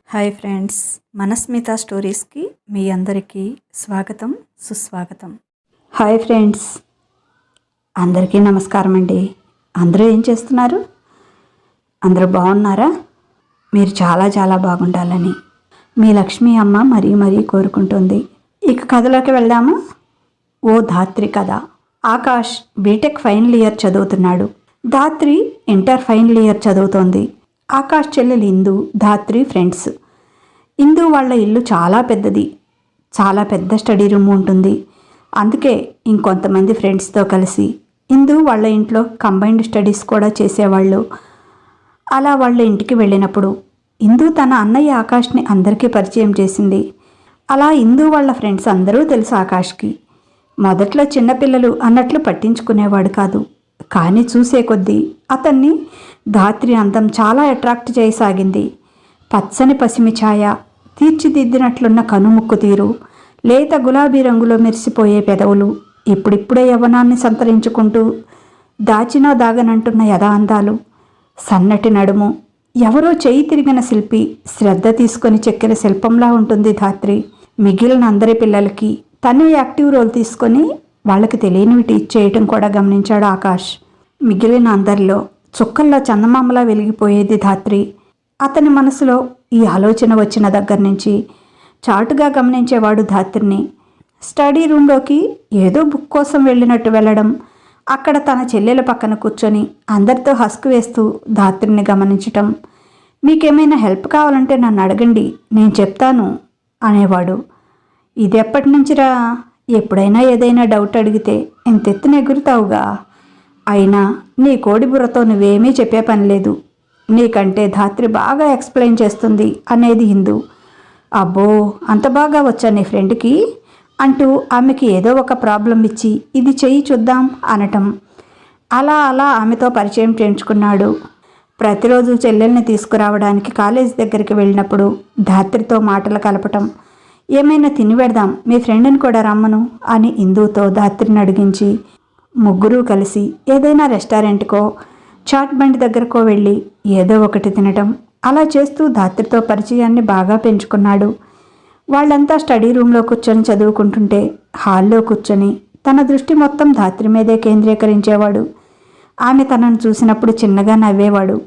Hi friends, మనస్మిత స్టోరీస్కి మీ అందరికీ స్వాగతం సుస్వాగతం. హాయ్ ఫ్రెండ్స్, అందరికీ నమస్కారం అండి. అందరూ ఏం చేస్తున్నారు? అందరూ బాగున్నారా? మీరు చాలా చాలా బాగుండాలని మీ లక్ష్మీ అమ్మ మరీ మరీ కోరుకుంటుంది. ఇక కథలోకి వెళ్దామా? ఓ ధాత్రి కథ. ఆకాష్ బీటెక్ ఫైనల్ ఇయర్ చదువుతున్నాడు. ధాత్రి ఇంటర్ ఫైనల్ ఇయర్ చదువుతోంది. ఆకాష్ చెల్లెలు ఇందు, ధాత్రి ఫ్రెండ్స్. ఇందు వాళ్ళ ఇల్లు చాలా పెద్దది, చాలా పెద్ద స్టడీ రూమ్ ఉంటుంది. అందుకే ఇంకొంతమంది ఫ్రెండ్స్తో కలిసి ఇందు వాళ్ళ ఇంట్లో కంబైన్డ్ స్టడీస్ కూడా చేసేవాళ్ళు. అలా వాళ్ళ ఇంటికి వెళ్ళినప్పుడు ఇందు తన అన్నయ్య ఆకాష్ని అందరికీ పరిచయం చేసింది. అలా ఇందు వాళ్ళ ఫ్రెండ్స్ అందరూ తెలుసు ఆకాష్కి. మొదట్లో చిన్నపిల్లలు అన్నట్లు పట్టించుకునేవాడు కాదు. కానీ చూసే కొద్దీ అతన్ని ధాత్రి అందం చాలా అట్రాక్ట్ చేయసాగింది. పచ్చని పసిమి ఛాయ, తీర్చిదిద్దినట్లున్న కనుముక్కు తీరు, లేత గులాబీ రంగులో మెరిసిపోయే పెదవులు, ఇప్పుడిప్పుడే యవ్వనాన్ని సంతరించుకుంటూ దాచినా దాగనంటున్న యథాందాలు, సన్నటి నడుము, ఎవరో చేయి తిరిగిన శిల్పి శ్రద్ధ తీసుకొని చెక్కిన శిల్పంలా ఉంటుంది ధాత్రి. మిగిలిన అందరి పిల్లలకి తనే యాక్టివ్ రోల్ తీసుకొని వాళ్ళకి తెలియనివి టీచ్ చేయటం కూడా గమనించాడు ఆకాష్. మిగిలిన అందరిలో చుక్కల్లో చందమామలా వెలిగిపోయేది ధాత్రి. అతని మనసులో ఈ ఆలోచన వచ్చిన దగ్గర నుంచి చాటుగా గమనించేవాడు ధాత్రిని. స్టడీ రూమ్లోకి ఏదో బుక్ కోసం వెళ్ళినట్టు వెళ్ళడం, అక్కడ తన చెల్లెల పక్కన కూర్చొని అందరితో హస్కు వేస్తూ ధాత్రిని గమనించటం. మీకేమైనా హెల్ప్ కావాలంటే నన్ను అడగండి, నేను చెప్తాను అనేవాడు. ఇది ఎప్పటి నుంచిరా? ఎప్పుడైనా ఏదైనా డౌట్ అడిగితే ఇంతెత్తున ఎగురుతావుగా. అయినా నీ కోడి బుర్రతో నువ్వేమీ చెప్పే పని లేదు. నీకంటే ధాత్రి బాగా ఎక్స్ప్లెయిన్ చేస్తుంది అనేది ఇందు. అబ్బో, అంత బాగా వచ్చా నీ ఫ్రెండ్కి అంటూ ఆమెకి ఏదో ఒక ప్రాబ్లం ఇచ్చి ఇది చెయ్యి చూద్దాం అనటం. అలా అలా ఆమెతో పరిచయం చేయించుకున్నాడు. ప్రతిరోజు చెల్లెల్ని తీసుకురావడానికి కాలేజ్ దగ్గరికి వెళ్ళినప్పుడు ధాత్రితో మాటలు కలపటం. ఏమైనా తిని పెడదాం, మీ ఫ్రెండ్ని కూడా రమ్మను అని ఇందుతో ధాత్రిని అడిగించి ముగ్గురు కలిసి ఏదైనా రెస్టారెంట్కో చాట్ బండి దగ్గరకో వెళ్ళి ఏదో ఒకటి తినటం. అలా చేస్తూ ధాత్రితో పరిచయాన్ని బాగా పెంచుకున్నాడు. వాళ్ళంతా స్టడీ రూమ్లో కూర్చొని చదువుకుంటుంటే హాల్లో కూర్చొని తన దృష్టి మొత్తం ధాత్రి మీదే కేంద్రీకరించేవాడు. ఆమె తనను చూసినప్పుడు చిన్నగా నవ్వేవాడు.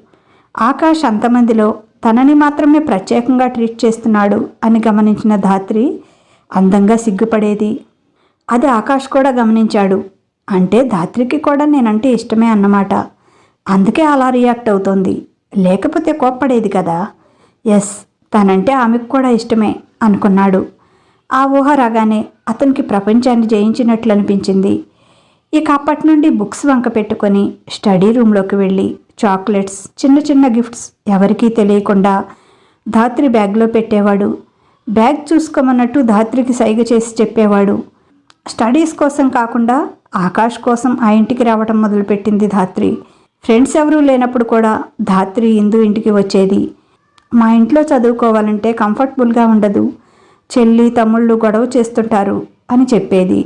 ఆకాష్ అంతమందిలో తనని మాత్రమే ప్రత్యేకంగా ట్రీట్ చేస్తున్నాడు అని గమనించిన ధాత్రి అందంగా సిగ్గుపడేది. అది ఆకాష్ కూడా గమనించాడు. అంటే ధాత్రికి కూడా నేనంటే ఇష్టమే అన్నమాట. అందుకే అలా రియాక్ట్ అవుతోంది, లేకపోతే కోప్పడేది కదా. ఎస్, తనంటే ఆమెకు కూడా ఇష్టమే అనుకున్నాడు. ఆ ఊహ రాగానే అతనికి ప్రపంచాన్ని జయించినట్లు అనిపించింది. ఇక అప్పటి నుండి బుక్స్ వంక పెట్టుకొని స్టడీ రూమ్లోకి వెళ్ళి చాక్లెట్స్, చిన్న చిన్న గిఫ్ట్స్ ఎవరికీ తెలియకుండా ధాత్రి బ్యాగ్లో పెట్టేవాడు. బ్యాగ్ చూసుకోమన్నట్టు ధాత్రికి సైగ చేసి చెప్పేవాడు. స్టడీస్ కోసం కాకుండా ఆకాష్ కోసం ఆ ఇంటికి రావటం మొదలుపెట్టింది ధాత్రి. ఫ్రెండ్స్ ఎవరూ లేనప్పుడు కూడా ధాత్రి ఇందు ఇంటికి వచ్చేది. మా ఇంట్లో చదువుకోవాలంటే కంఫర్టబుల్గా ఉండదు, చెల్లి తమ్ముళ్ళు గొడవ చేస్తుంటారు అని చెప్పేది.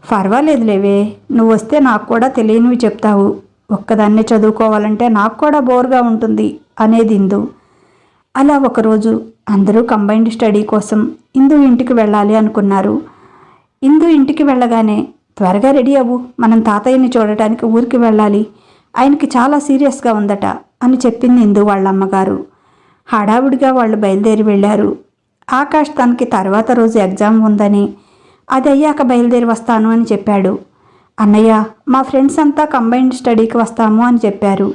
పర్వాలేదులేవే, నువ్వు వస్తే నాకు కూడా తెలియనివి చెప్తావు, ఒక్కదాన్నే చదువుకోవాలంటే నాకు కూడా బోర్గా ఉంటుంది అనేది ఇందు. అలా ఒకరోజు అందరూ కంబైన్డ్ స్టడీ కోసం ఇందు ఇంటికి వెళ్ళాలి అనుకున్నారు. ఇందు ఇంటికి వెళ్ళగానే త్వరగా రెడీ అవ్వు, మనం తాతయ్యని చూడటానికి ఊరికి వెళ్ళాలి, ఆయనకి చాలా సీరియస్గా ఉందట అని చెప్పింది ఇందు వాళ్ళ అమ్మగారు. హడావుడిగా వాళ్ళు బయలుదేరి వెళ్ళారు. ఆకాష్ తనకి తర్వాత రోజు ఎగ్జామ్ ఉందని, అది అయ్యాక బయలుదేరి వస్తాను అని చెప్పాడు. అన్నయ్య, మా ఫ్రెండ్స్ అంతా కంబైన్డ్ స్టడీకి వస్తాము అని చెప్పారు,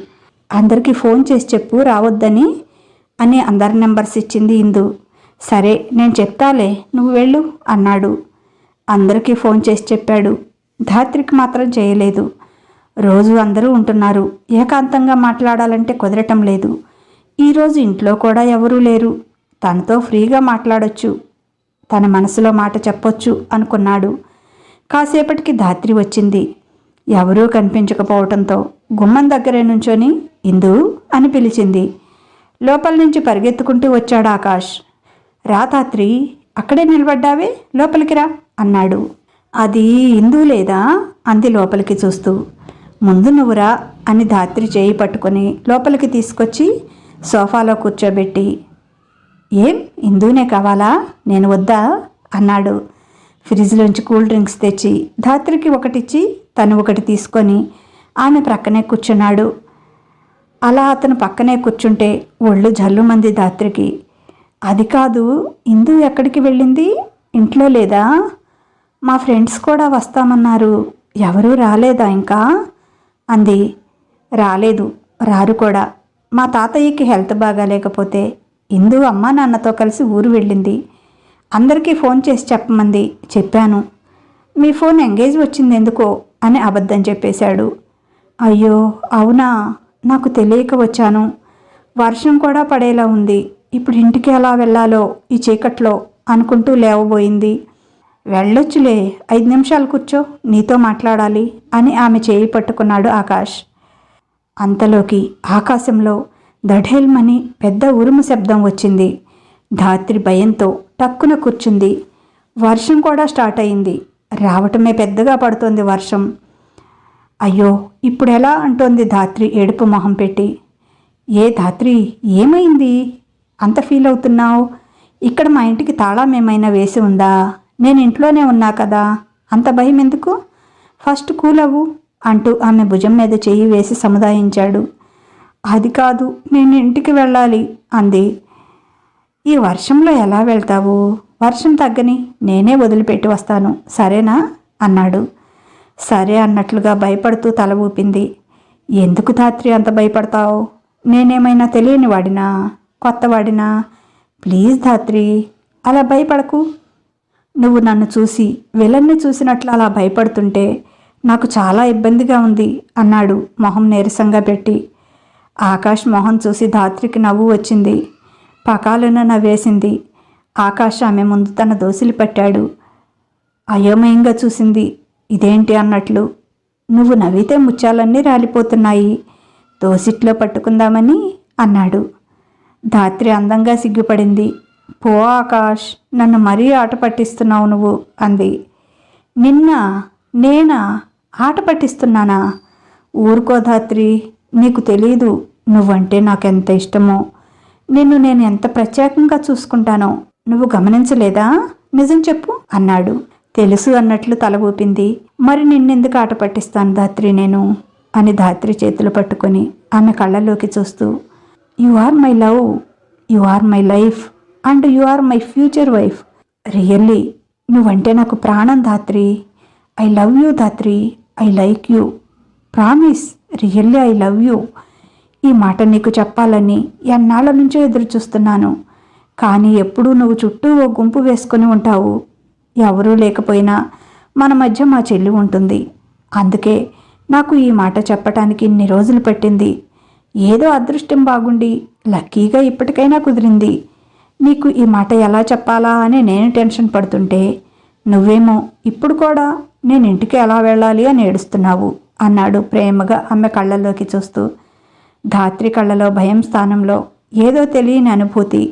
అందరికీ ఫోన్ చేసి చెప్పు రావద్దని అని అందరి నెంబర్స్ ఇచ్చింది ఇందు. సరే నేను చెప్తాలే, నువ్వు వెళ్ళు అన్నాడు. అందరికీ ఫోన్ చేసి చెప్పాడు. ధాత్రికి మాత్రం చేయలేదు. రోజు అందరూ ఉంటున్నారు, ఏకాంతంగా మాట్లాడాలంటే కుదరటం లేదు. ఈరోజు ఇంట్లో కూడా ఎవరూ లేరు, తనతో ఫ్రీగా మాట్లాడొచ్చు, తన మనసులో మాట చెప్పొచ్చు అనుకున్నాడు. కాసేపటికి ధాత్రి వచ్చింది. ఎవరూ కనిపించకపోవటంతో గుమ్మం దగ్గరే నుంచొని ఇందు అని పిలిచింది. లోపల నుంచి పరిగెత్తుకుంటూ వచ్చాడు ఆకాష్. రా ధాత్రి, అక్కడే నిలబడ్డావే, లోపలికి రా అన్నాడు. అది ఇందు లేదా అంది లోపలికి చూస్తూ. ముందు నువ్వురా అని ధాత్రి చేయి పట్టుకొని లోపలికి తీసుకొచ్చి సోఫాలో కూర్చోబెట్టి ఏం ఇందునే కావాలా, నేను వద్దా అన్నాడు. ఫ్రిడ్జ్లోంచి కూల్ డ్రింక్స్ తెచ్చి ధాత్రికి ఒకటిచ్చి తను ఒకటి తీసుకొని ఆమె ప్రక్కనే కూర్చున్నాడు. అలా అతను పక్కనే కూర్చుంటే ఒళ్ళు జల్లుమంది ధాత్రికి. అది కాదు, ఇందు ఎక్కడికి వెళ్ళింది, ఇంట్లో లేదా? మా ఫ్రెండ్స్ కూడా వస్తామన్నారు, ఎవరూ రాలేదా ఇంకా అంది. రాలేదు, రారు కూడా. మా తాతయ్యకి హెల్త్ బాగాలేకపోతే ఇందు అమ్మా నాన్నతో కలిసి ఊరు వెళ్ళింది. అందరికీ ఫోన్ చేసి చెప్పమంది, చెప్పాను. మీ ఫోన్ ఎంగేజ్ వచ్చింది ఎందుకో అని అబద్ధం చెప్పేశాడు. అయ్యో అవునా, నాకు తెలియక వచ్చాను. వర్షం కూడా పడేలా ఉంది. ఇప్పుడు ఇంటికి ఎలా వెళ్ళాలో ఈ చీకట్లో అనుకుంటూ లేవబోయింది. వెళ్ళొచ్చులే, 5 నిమిషాలు కూర్చో, నీతో మాట్లాడాలి అని ఆమె చేయి పట్టుకున్నాడు ఆకాష్. అంతలోకి ఆకాశంలో దఢేల్మని పెద్ద ఉరుము శబ్దం వచ్చింది. ధాత్రి భయంతో టక్కున కూర్చుంది. వర్షం కూడా స్టార్ట్ అయింది. రావటమే పెద్దగా పడుతోంది వర్షం. అయ్యో ఇప్పుడెలా అంటోంది ధాత్రి ఏడుపు మొహం పెట్టి. ఏ ధాత్రి, ఏమైంది అంత ఫీల్ అవుతున్నావు? ఇక్కడ మా ఇంటికి తాళం ఏమైనా వేసి ఉందా? నేను ఇంట్లోనే ఉన్నా కదా, అంత భయం ఎందుకు? ఫస్ట్ కూల్ అవ్వు అంటూ ఆమె భుజం మీద చెయ్యి వేసి సముదాయించాడు. అది కాదు, నేను ఇంటికి వెళ్ళాలి అంది. ఈ వర్షంలో ఎలా వెళ్తావు? వర్షం తగ్గని నేనే వదిలిపెట్టి వస్తాను, సరేనా అన్నాడు. సరే అన్నట్లుగా భయపడుతూ తల ఊపింది. ఎందుకు ధాత్రి అంత భయపడతావు? నేనేమైనా తెలియని వాడినా, కొత్తవాడినా? ప్లీజ్ ధాత్రి, అలా భయపడకు. నువ్వు నన్ను చూసి విలన్ని చూసినట్లు అలా భయపడుతుంటే నాకు చాలా ఇబ్బందిగా ఉంది అన్నాడు మొహం నీరసంగా పెట్టి. ఆకాష్ మొహం చూసి ధాత్రికి నవ్వు వచ్చింది. పకాలున నవ్వేసింది. ఆకాష్ ఆమె ముందు తన దోసిలి పట్టాడు. అయోమయంగా చూసింది. ఇదేంటి అన్నట్లు. నువ్వు నవ్వితే ముత్యాలన్నీ రాలిపోతున్నాయి, దోసిట్లో పట్టుకుందామని అన్నాడు. ధాత్రి అందంగా సిగ్గుపడింది. పో ఆకాష్, నన్ను మరీ ఆట పట్టిస్తున్నావు నువ్వు అంది. నేనా ఆట పట్టిస్తున్నానా? ఊరుకో ధాత్రి, నీకు తెలీదు నువ్వంటే నాకెంత ఇష్టమో, నిన్ను నేను ఎంత ప్రత్యేకంగా చూసుకుంటానో నువ్వు గమనించలేదా? నిజం చెప్పు అన్నాడు. తెలుసు అన్నట్లు తల ఊపింది. మరి నిన్నెందుకు ఆట పట్టిస్తాను ధాత్రి నేను అని ధాత్రి చేతులు పట్టుకొని ఆమె కళ్ళలోకి చూస్తూ, you are my love, you are my life and you are my future wife. Really నువ్వంటే నాకు ప్రాణం Dhatri. I love you Dhatri, I like you, promise, really I love you. ఈ మాట నీకు చెప్పాలని ఎన్నాళ్ళ నుంచో ఎదురు చూస్తున్నాను. కానీ ఎప్పుడూ నువ్వు చుట్టూ ఓ గుంపు వేసుకొని ఉంటావు. ఎవరూ లేకపోయినా మన మధ్య మా చెల్లి ఉంటుంది. అందుకే నాకు ఈ మాట చెప్పటానికి ఇన్ని రోజులు పట్టింది. ఏదో అదృష్టం బాగుండి లక్కీగా ఇప్పటికైనా కుదిరింది. నీకు ఈ మాట ఎలా చెప్పాలా అని నేను టెన్షన్ పడుతుంటే నువ్వేమో ఇప్పుడు కూడా నేను ఇంటికి ఎలా వెళ్ళాలి అని ఏడుస్తున్నావు అన్నాడు ప్రేమగా ఆమె కళ్ళల్లోకి చూస్తూ. ధాత్రి కళ్ళలో భయం స్థానంలో ఏదో తెలియని అనుభూతి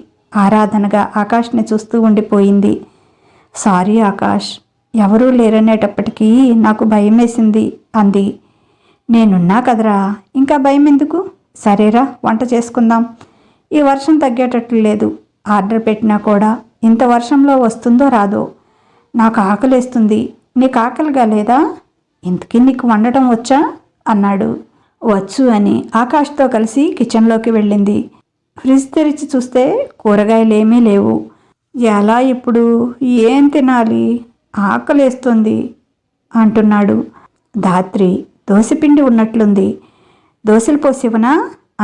ఆరాధనగా ఆకాష్ని చూస్తూ ఉండిపోయింది. సారీ ఆకాష్, ఎవరూ లేరనేటప్పటికీ నాకు భయం వేసింది అంది. నేనున్నా కదరా, ఇంకా భయం ఎందుకు? సరేరా, వంట చేసుకుందాం. ఈ వర్షం తగ్గేటట్లు లేదు. ఆర్డర్ పెట్టినా కూడా ఇంత వర్షంలో వస్తుందో రాదో. నాకు ఆకలేస్తుంది, నీకు ఆకలిగా లేదా? ఇంతకీ నీకు వండటం వచ్చా అన్నాడు. వచ్చు అని ఆకాష్తో కలిసి కిచెన్లోకి వెళ్ళింది. ఫ్రిడ్జ్ తెరిచి చూస్తే కూరగాయలేమీ లేవు. ఎలా ఇప్పుడు ఏం తినాలి, ఆకలేస్తుంది అంటున్నాడు. ధాత్రి దోశపిండి ఉన్నట్లుంది, దోశలు పోసివనా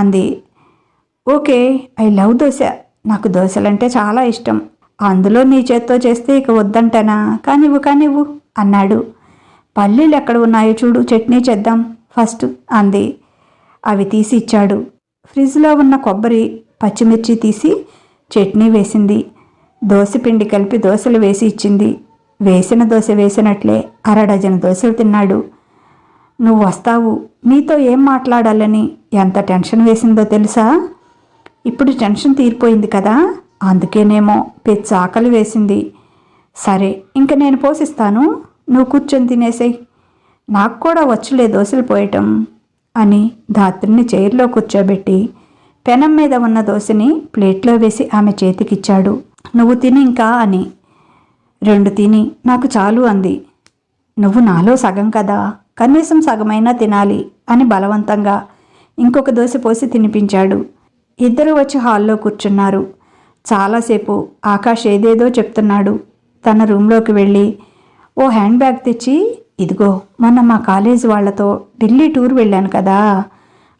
అంది. ఓకే, ఐ లవ్ దోశ, నాకు దోశలంటే చాలా ఇష్టం. అందులో నీ చేత్తో చేస్తే ఇక వద్దంటానా? కానివ్వు అన్నాడు. పల్లీలు ఎక్కడ ఉన్నాయో చూడు, చట్నీ చేద్దాం ఫస్ట్ అంది. అవి తీసి ఇచ్చాడు. ఫ్రిడ్జ్లో ఉన్న కొబ్బరి, పచ్చిమిర్చి తీసి చట్నీ వేసింది. దోశపిండి కలిపి దోశలు వేసి ఇచ్చింది. వేసిన దోశ వేసినట్లే 1/2 డజన్ దోశలు తిన్నాడు. నువ్వు వస్తావు, నీతో ఏం మాట్లాడాలని ఎంత టెన్షన్ వేసిందో తెలుసా? ఇప్పుడు టెన్షన్ తీరిపోయింది కదా, అందుకేనేమో పెచ్చ ఆకలి వేసింది. సరే, ఇంక నేను పోసిస్తాను, నువ్వు కూర్చొని తినేసేయ్, నాకు కూడా వచ్చులే దోశలు పోయటం అని ధాత్రిని చైర్లో కూర్చోబెట్టి పెనం మీద ఉన్న దోశని ప్లేట్లో వేసి ఆమె చేతికిచ్చాడు. నువ్వు తిని ఇంకా అని. 2 తిని నాకు చాలు అంది. నువ్వు నాలో సగం కదా, కనీసం సగమైనా తినాలి అని బలవంతంగా ఇంకొక దోశ పోసి తినిపించాడు. ఇద్దరు వచ్చి హాల్లో కూర్చున్నారు. చాలాసేపు ఆకాష్ ఏదేదో చెప్తున్నాడు. తన రూంలోకి వెళ్ళి ఓ హ్యాండ్ బ్యాగ్ తెచ్చి, ఇదిగో మొన్న మా కాలేజీ వాళ్లతో ఢిల్లీ టూర్ వెళ్ళాను కదా,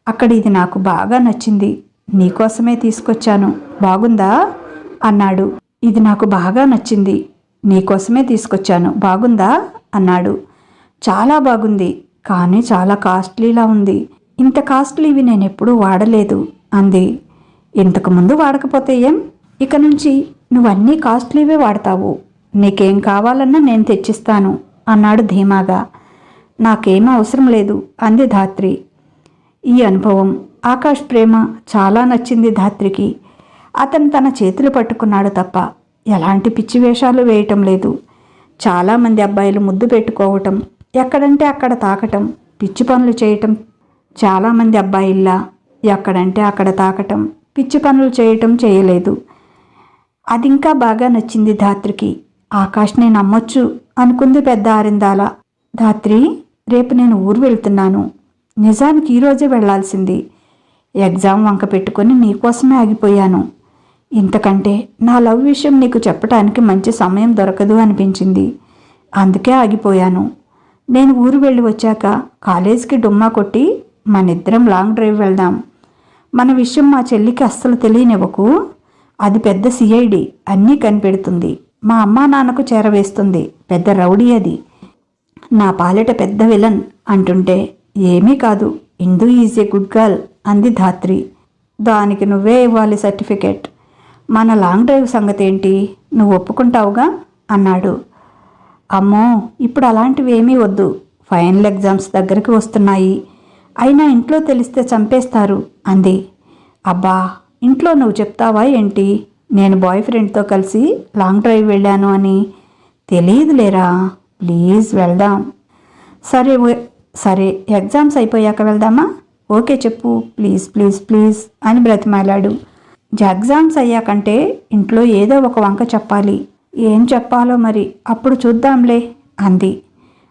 అక్కడ ఇది నాకు బాగా నచ్చింది, నీకోసమే తీసుకొచ్చాను, బాగుందా అన్నాడు. ఇది నాకు బాగా నచ్చింది, నీకోసమే తీసుకొచ్చాను, బాగుందా అన్నాడు. చాలా బాగుంది, కానీ చాలా కాస్ట్లీలా ఉంది, ఇంత కాస్ట్లీవి నేనెప్పుడూ వాడలేదు అంది. ఇంతకుముందు వాడకపోతే ఏం, ఇక నుంచి నువ్వన్నీ కాస్ట్లీవే వాడతావు, నీకేం కావాలన్నా నేను తెచ్చిస్తాను అన్నాడు ధీమాగా. నాకేం అవసరం లేదు అంది ధాత్రి. ఈ అనుభవం, ఆకాష్ ప్రేమ చాలా నచ్చింది ధాత్రికి. అతను తన చేతులు పట్టుకున్నాడు తప్ప ఎలాంటి పిచ్చి వేషాలు వేయటం లేదు. చాలామంది అబ్బాయిలు ముద్దు పెట్టుకోవటం, ఎక్కడంటే అక్కడ తాకటం, పిచ్చి పనులు చేయటం. చాలామంది అబ్బాయిల్లా ఎక్కడంటే అక్కడ తాకటం, పిచ్చి పనులు చేయటం చేయలేదు. అది ఇంకా బాగా నచ్చింది ధాత్రికి. ఆకాష్ని నమ్మొచ్చు అనుకుంది పెద్ద ఆరిందాల. ధాత్రి, రేపు నేను ఊరు వెళ్తున్నాను. నిజానికి ఈరోజే వెళ్లాల్సింది. ఎగ్జామ్ వంక పెట్టుకొని నీకోసమే ఆగిపోయాను. ఇంతకంటే నా లవ్ విషయం నీకు చెప్పటానికి మంచి సమయం దొరకదు అనిపించింది, అందుకే ఆగిపోయాను. నేను ఊరు వెళ్ళి వచ్చాక కాలేజీకి డుమ్మా కొట్టి మనిద్దరం లాంగ్ డ్రైవ్ వెళ్దాం. మన విషయం మా చెల్లికి అస్సలు తెలియనివ్వకు. అది పెద్ద సిఐడి, అన్నీ కనిపెడుతుంది, మా అమ్మా నాన్నకు చేరవేస్తుంది, పెద్ద రౌడీ అది, నా పాలిట పెద్ద విలన్ అంటుంటే ఏమీ కాదు, ఇందు ఈజ్ ఏ గుడ్ గర్ల్ అంది ధాత్రి. దానికి నువ్వే ఇవ్వాలి సర్టిఫికెట్. మన లాంగ్ డ్రైవ్ సంగతి ఏంటి, నువ్వు ఒప్పుకుంటావుగా అన్నాడు. అమ్మో, ఇప్పుడు అలాంటివి ఏమీ వద్దు, ఫైనల్ ఎగ్జామ్స్ దగ్గరికి వస్తున్నాయి, అయినా ఇంట్లో తెలిస్తే చంపేస్తారు అంది. అబ్బా, ఇంట్లో నువ్వు చెప్తావా ఏంటి, నేను బాయ్ ఫ్రెండ్తో కలిసి లాంగ్ డ్రైవ్ వెళ్ళాను అని? తెలియదులేరా, ప్లీజ్ వెళ్దాం. సరే సరే, ఎగ్జామ్స్ అయిపోయాక వెళ్దామా? ఓకే చెప్పు, ప్లీజ్ ప్లీజ్ ప్లీజ్ అని బ్రతిమాలాడు. ఎగ్జామ్స్ అయ్యాకంటే ఇంట్లో ఏదో ఒక వంక చెప్పాలి. ఏం చెప్పాలో మరి అప్పుడు చూద్దాంలే అంది.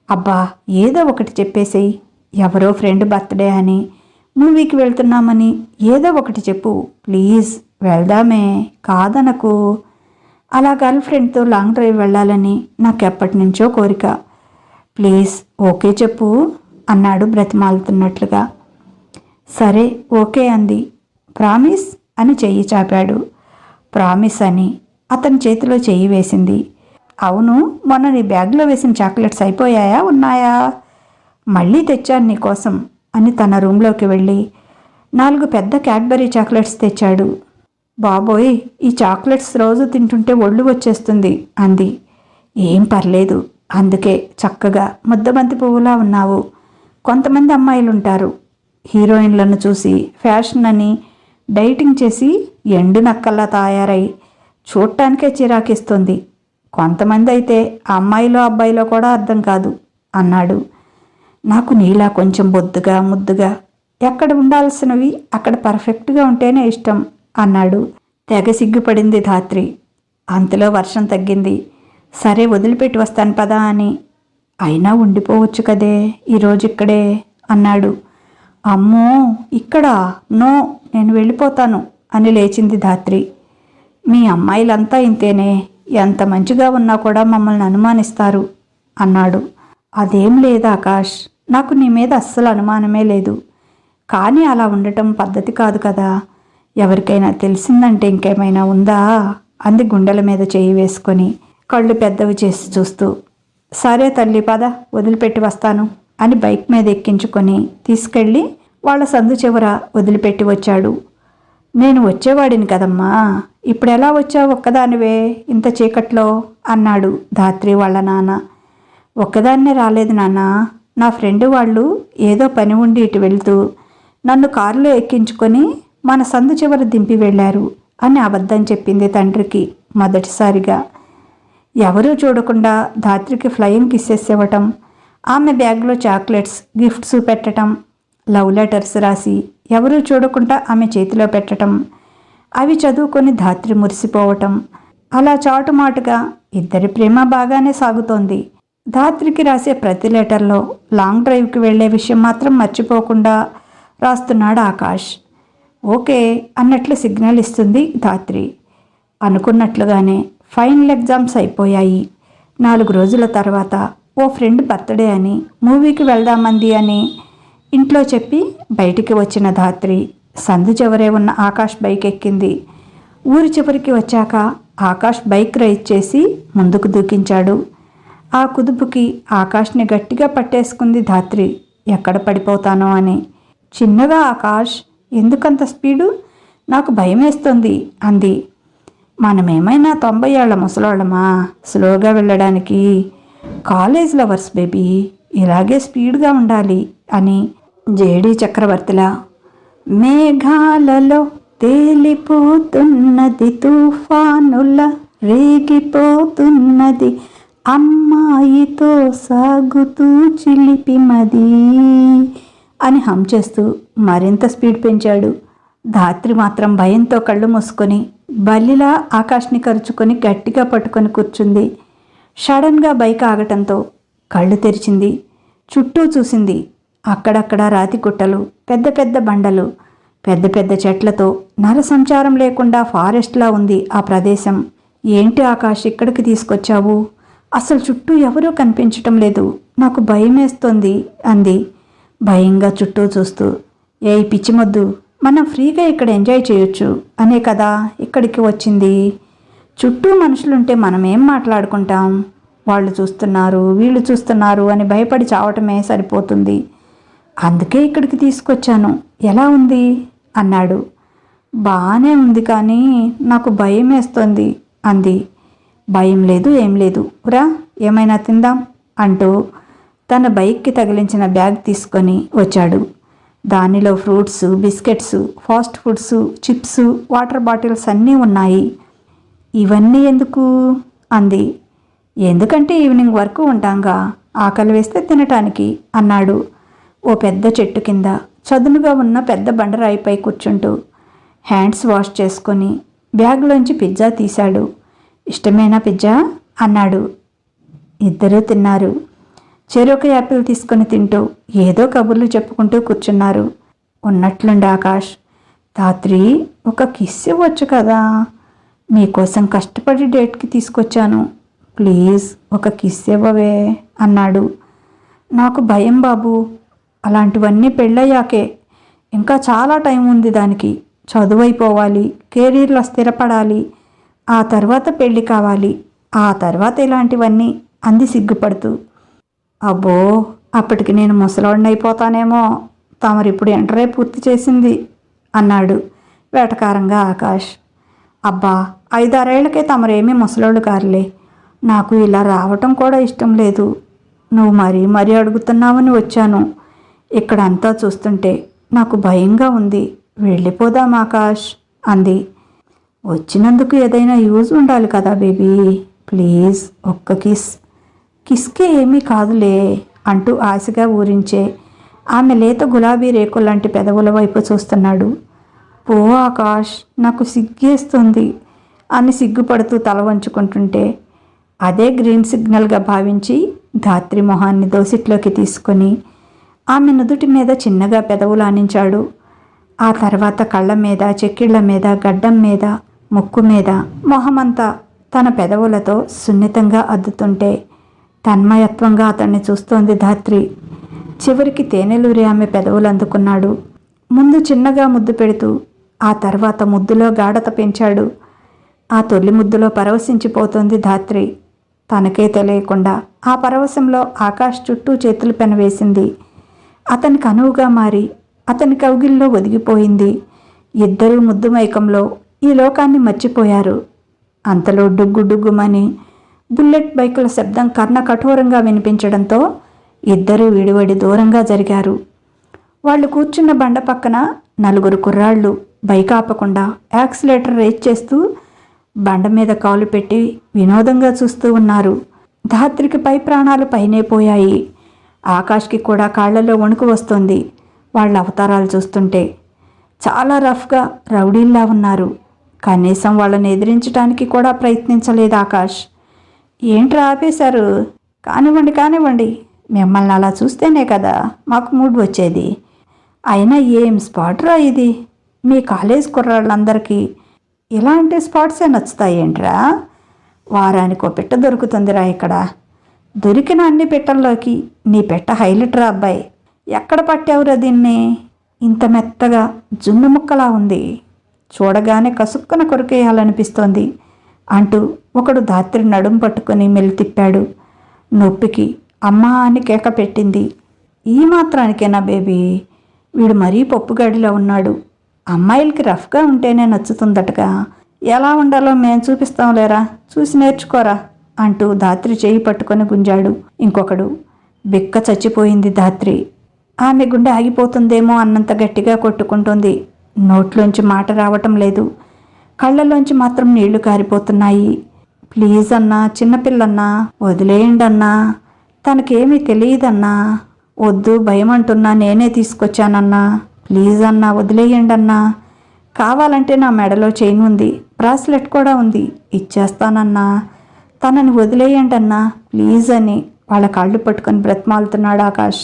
అబ్బా, ఏదో ఒకటి చెప్పేసేయి. ఎవరో ఫ్రెండ్ బర్త్డే అని, మూవీకి వెళ్తున్నామని, ఏదో ఒకటి చెప్పు ప్లీజ్, వెళ్దామే, కాదనకు. అలా గర్ల్ ఫ్రెండ్తో లాంగ్ డ్రైవ్ వెళ్ళాలని నాకు ఎప్పటి నుంచో కోరిక. ప్లీజ్ ఓకే చెప్పు అన్నాడు బ్రతిమాలుతున్నట్లుగా. సరే ఓకే అంది. ప్రామిస్ అని చెయ్యి చాపాడు. ప్రామిస్ అని అతని చేతిలో చెయ్యి వేసింది. అవును, మొన్న నీ బ్యాగ్లో వేసిన చాక్లెట్స్ అయిపోయాయా, ఉన్నాయా? మళ్ళీ తెచ్చాను నీకోసం అని తన రూంలోకి వెళ్ళి 4 పెద్ద క్యాడ్బరీ చాక్లెట్స్ తెచ్చాడు. బాబోయ్, ఈ చాక్లెట్స్ రోజు తింటుంటే ఒళ్ళు వచ్చేస్తుంది అంది. ఏం పర్లేదు, అందుకే చక్కగా ముద్దబంతి పువ్వులా ఉన్నావు. కొంతమంది అమ్మాయిలుంటారు, హీరోయిన్లను చూసి ఫ్యాషన్ అని డైటింగ్ చేసి ఎండు నక్కల్లా తయారై చూడటానికే చిరాకిస్తుంది. కొంతమంది అయితే ఆ అమ్మాయిలో అబ్బాయిలో కూడా అర్థం కాదు అన్నాడు. నాకు నీలా కొంచెం బొద్దుగా ముద్దుగా, ఎక్కడ ఉండాల్సినవి అక్కడ పర్ఫెక్ట్గా ఉంటేనే ఇష్టం అన్నాడు. తెగ సిగ్గుపడింది ధాత్రి. అంతలో వర్షం తగ్గింది. సరే వదిలిపెట్టి వస్తాను పదా అని. అయినా ఉండిపోవచ్చు కదే ఈరోజు ఇక్కడే అన్నాడు. అమ్మో, ఇక్కడా? నో, నేను వెళ్ళిపోతాను అని లేచింది ధాత్రి. మీ అమ్మాయిలంతా ఇంతేనే, ఎంత మంచిగా ఉన్నా కూడా మమ్మల్ని అనుమానిస్తారు అన్నాడు. అదేం లేదు ఆకాష్, నాకు నీ మీద అస్సలు అనుమానమే లేదు, కానీ అలా ఉండటం పద్ధతి కాదు కదా. ఎవరికైనా తెలిసిందంటే ఇంకేమైనా ఉందా అంది గుండెల మీద చేయి వేసుకొని కళ్ళు పెద్దవి చేసి చూస్తూ. సరే తల్లి పద, వదిలిపెట్టి వస్తాను అని బైక్ మీద ఎక్కించుకొని తీసుకెళ్ళి వాళ్ళ సందు చివర వదిలిపెట్టి వచ్చాడు. నేను వచ్చేవాడిని కదమ్మా, ఇప్పుడు ఎలా వచ్చావు ఒక్కదానివే ఇంత చీకట్లో అన్నాడు ధాత్రి వాళ్ళ నాన్న. ఒక్కదాన్నే రాలేదు నాన్న, నా ఫ్రెండ్ వాళ్ళు ఏదో పని ఉండి ఇటు వెళ్తూ నన్ను కారులో ఎక్కించుకొని మన సందు చివర దింపి వెళ్ళారు అని అబద్ధం చెప్పింది తండ్రికి మొదటిసారిగా. ఎవరూ చూడకుండా ధాత్రికి ఫ్లయింగ్ కిస్సెస్ ఇవ్వటం, ఆమె బ్యాగ్లో చాక్లెట్స్ గిఫ్ట్స్ పెట్టడం, లవ్ లెటర్స్ రాసి ఎవరూ చూడకుండా ఆమె చేతిలో పెట్టడం, అవి చదువుకొని ధాత్రి మురిసిపోవటం, అలా చాటుమాటుగా ఇద్దరి ప్రేమ బాగానే సాగుతోంది. ధాత్రికి రాసే ప్రతి లెటర్లో లాంగ్ డ్రైవ్కి వెళ్లే విషయం మాత్రం మర్చిపోకుండా రాస్తున్నాడు ఆకాష్. ఓకే అన్నట్లు సిగ్నల్ ఇస్తుంది ధాత్రి. అనుకున్నట్లుగానే ఫైనల్ ఎగ్జామ్స్ అయిపోయాయి. 4 రోజుల తర్వాత ఓ ఫ్రెండ్ బర్త్డే అని మూవీకి వెళ్దామంది అని ఇంట్లో చెప్పి బయటికి వచ్చిన ధాత్రి సందు చివరే ఉన్న ఆకాష్ బైక్ ఎక్కింది. ఊరి చివరికి వచ్చాక ఆకాష్ బైక్ రైడ్ చేసి ముందుకు దూకించాడు. ఆ కుదుపుకి ఆకాష్ని గట్టిగా పట్టేసుకుంది ధాత్రి, ఎక్కడ పడిపోతానో అని. చిన్నగా ఆకాష్, ఎందుకంత స్పీడు? నాకు భయమేస్తుంది అంది. మనమేమైనా 90 ఏళ్ల ముసలోళ్ళమా స్లోగా వెళ్ళడానికి? కాలేజ్ లవర్స్ బేబీ, ఇలాగే స్పీడ్గా ఉండాలి అని జేడీ చక్రవర్తిలా. మేఘాలలో తేలిపోతున్నది తుఫానుల రేగిపోతున్నది అమ్మాయితో సాగుతూ చిలిపిమది అని హమ్ చేస్తూ మరింత స్పీడ్ పెంచాడు. ధాత్రి మాత్రం భయంతో కళ్ళు మూసుకొని బల్లిలా ఆకాష్ని కరుచుకొని గట్టిగా పట్టుకొని కూర్చుంది. సడన్గా బైక్ ఆగటంతో కళ్ళు తెరిచింది. చుట్టూ చూసింది. అక్కడక్కడ రాతి గుట్టలు, పెద్ద పెద్ద బండలు, పెద్ద పెద్ద చెట్లతో నరసంచారం లేకుండా ఫారెస్ట్లా ఉంది ఆ ప్రదేశం. ఏంటి ఆకాష్, ఇక్కడికి తీసుకొచ్చావు? అసలు చుట్టూ ఎవరూ కనిపించటం లేదు, నాకు భయమేస్తోంది అంది భయంగా చుట్టూ చూస్తూ. ఏయ్ పిచ్చిమొద్దు, మనం ఫ్రీగా ఇక్కడ ఎంజాయ్ చేయొచ్చు అనే కదా ఇక్కడికి వచ్చింది. చుట్టూ మనుషులుంటే మనమేం మాట్లాడుకుంటాం? వాళ్ళు చూస్తున్నారు, వీళ్ళు చూస్తున్నారు అని భయపడి చావటమే సరిపోతుంది. అందుకే ఇక్కడికి తీసుకొచ్చాను. ఎలా ఉంది అన్నాడు. బాగానే ఉంది కానీ నాకు భయం వేస్తోంది అంది. భయం లేదు ఏం లేదు, రా ఏమైనా తిందాం అంటూ తన బైక్కి తగిలించిన బ్యాగ్ తీసుకొని వచ్చాడు. దానిలో fruits, biscuits, fast foods, chips, water bottles అన్నీ ఉన్నాయి. ఇవన్నీ ఎందుకు అంది. ఎందుకంటే ఈవినింగ్ వరకు ఉంటాంగా, ఆకలి వేస్తే తినటానికి అన్నాడు. ఓ పెద్ద చెట్టు కింద చదునుగా ఉన్న పెద్ద బండరాయిపై కూర్చుంటూ హ్యాండ్స్ వాష్ చేసుకొని బ్యాగ్లోంచి పిజ్జా తీశాడు. ఇష్టమేనా పిజ్జా అన్నాడు. ఇద్దరూ తిన్నారు. చెరొక యాపిల్ తీసుకొని తింటూ ఏదో కబుర్లు చెప్పుకుంటూ కూర్చున్నారు. ఉన్నట్లుండి ఆకాష్, ధాత్రి ఒక కిస్ ఇవ్వచ్చు కదా, మీకోసం కష్టపడి డేట్కి తీసుకొచ్చాను, ప్లీజ్ ఒక కిస్ ఇవ్వవే అన్నాడు. నాకు భయం బాబు, అలాంటివన్నీ పెళ్ళయ్యాకే, ఇంకా చాలా టైం ఉంది దానికి. చదువైపోవాలి, కెరీర్లో స్థిరపడాలి, ఆ తర్వాత పెళ్ళి కావాలి, ఆ తర్వాత ఇలాంటివన్నీ అంది సిగ్గుపడుతూ. అబ్బో, అప్పటికి నేను ముసలోడినైపోతానేమో, తమరిప్పుడు ఇంటరే పూర్తి చేసింది అన్నాడు వేటకారంగా ఆకాష్. అబ్బా, 5-6 ఏళ్లకే తమరేమీ ముసలోళ్ళు కారులే, నాకు ఇలా రావటం కూడా ఇష్టం లేదు, నువ్వు మరీ అడుగుతున్నావని వచ్చాను. ఇక్కడంతా చూస్తుంటే నాకు భయంగా ఉంది, వెళ్ళిపోదాం ఆకాష్ అంది. వచ్చినందుకు ఏదైనా యూజ్ ఉండాలి కదా బేబీ, ప్లీజ్ ఒక్క కిస్కే ఏమీ కాదులే అంటూ ఆశగా ఊరించే ఆమె లేత గులాబీ రేకులాంటి పెదవుల వైపు చూస్తున్నాడు. పో ఆకాష్, నాకు సిగ్గేస్తుంది అని సిగ్గుపడుతూ తల వంచుకుంటుంటే అదే గ్రీన్ సిగ్నల్గా భావించి ధాత్రి మొహాన్ని దోసిట్లోకి తీసుకొని ఆమె నుదుటి మీద చిన్నగా పెదవులు ఆనించాడు. ఆ తర్వాత కళ్ళ మీద, చెక్కిళ్ల మీద, గడ్డం మీద, ముక్కు మీద, మొహమంతా తన పెదవులతో సున్నితంగా అద్దుతుంటే తన్మయత్వంగా అతన్ని చూస్తోంది ధాత్రి. చివరికి తేనెలూరి ఆమె పెదవులు అందుకున్నాడు. ముందు చిన్నగా ముద్దు పెడుతూ ఆ తర్వాత ముద్దులో గాఢత పెంచాడు. ఆ తొలి ముద్దులో పరవశించిపోతోంది ధాత్రి. తనకే తెలియకుండా ఆ పరవశంలో ఆకాష్ చుట్టూ చేతులు పెనవేసింది. అతనికి అనువుగా మారి అతని కౌగిల్లో ఒదిగిపోయింది. ఇద్దరూ ముద్దు మైకంలో ఈ లోకాన్ని మర్చిపోయారు. అంతలో డుగ్గు డుగ్గుమని బుల్లెట్ బైకుల శబ్దం కర్ణ కఠోరంగా వినిపించడంతో ఇద్దరూ విడివడి దూరంగా జరిగారు. వాళ్ళు కూర్చున్న బండ పక్కన 4 కుర్రాళ్ళు బైక్ ఆపకుండా యాక్సిలేటర్ రేస్ చేస్తూ బండ మీద కాలు పెట్టి వినోదంగా చూస్తూ ఉన్నారు. ధాత్రికి పై ప్రాణాలు పైనే పోయాయి. ఆకాష్కి కూడా కాళ్లలో వణుకు వస్తుంది వాళ్ళ అవతారాలు చూస్తుంటే. చాలా రఫ్గా రౌడీల్లా ఉన్నారు. కనీసం వాళ్ళని ఎదిరించడానికి కూడా ప్రయత్నించలేదు ఆకాష్. ఏంట్రా ఆపేశారు? కానివ్వండి కానివ్వండి, మిమ్మల్ని అలా చూస్తేనే కదా మాకు మూడ్ వచ్చేది. అయినా ఏం స్పాట్రా ఇది? మీ కాలేజ్ కుర్రాళ్ళందరికీ ఇలాంటి స్పాట్సే నచ్చుతాయేంట్రా? వారానికి ఒక పెట్ట దొరుకుతుందిరా ఇక్కడ. దొరికిన అన్ని పెట్టల్లోకి నీ పెట్ట హైలైట్రా అబ్బాయి. ఎక్కడ పట్టావురా దీన్ని? ఇంత మెత్తగా జున్ను ముక్కలా ఉంది, చూడగానే కసుక్కున కొరికేయాలనిపిస్తోంది అంటూ ఒకడు ధాత్రి నడుం పట్టుకొని మెల్లి తిప్పాడు. నొప్పికి అమ్మా అని కేక పెట్టింది. ఈ మాత్రానికేనా బేబీ? వీడు మరీ పప్పుగాడిలా ఉన్నాడు. అమ్మాయిలకి రఫ్గా ఉంటేనే నచ్చుతుందటగా. ఎలా ఉండాలో మేం చూపిస్తాంలేరా, చూసి నేర్చుకోరా అంటూ ధాత్రి చేయి పట్టుకొని గుంజాడు. ఇంకొకడు. బిక్క చచ్చిపోయింది ధాత్రి. ఆమె గుండె ఆగిపోతుందేమో అన్నంత గట్టిగా కొట్టుకుంటుంది. నోట్లోంచి మాట రావటం లేదు. కళ్ళలోంచి మాత్రం నీళ్లు కారిపోతున్నాయి. ప్లీజ్ అన్నా, చిన్నపిల్లన్నా, వదిలేయండి అన్నా, తనకేమీ తెలియదన్నా, వద్దు భయం అంటున్నా, నేనే తీసుకొచ్చానన్నా, ప్లీజ్ అన్నా వదిలేయండి అన్నా, కావాలంటే నా మెడలో చైన్ ఉంది, బ్రాస్లెట్ కూడా ఉంది, ఇచ్చేస్తానన్నా, తనని వదిలేయండి అన్నా ప్లీజ్ అని వాళ్ళ కాళ్ళు పట్టుకొని బ్రతిమాలుతున్నాడు ఆకాష్.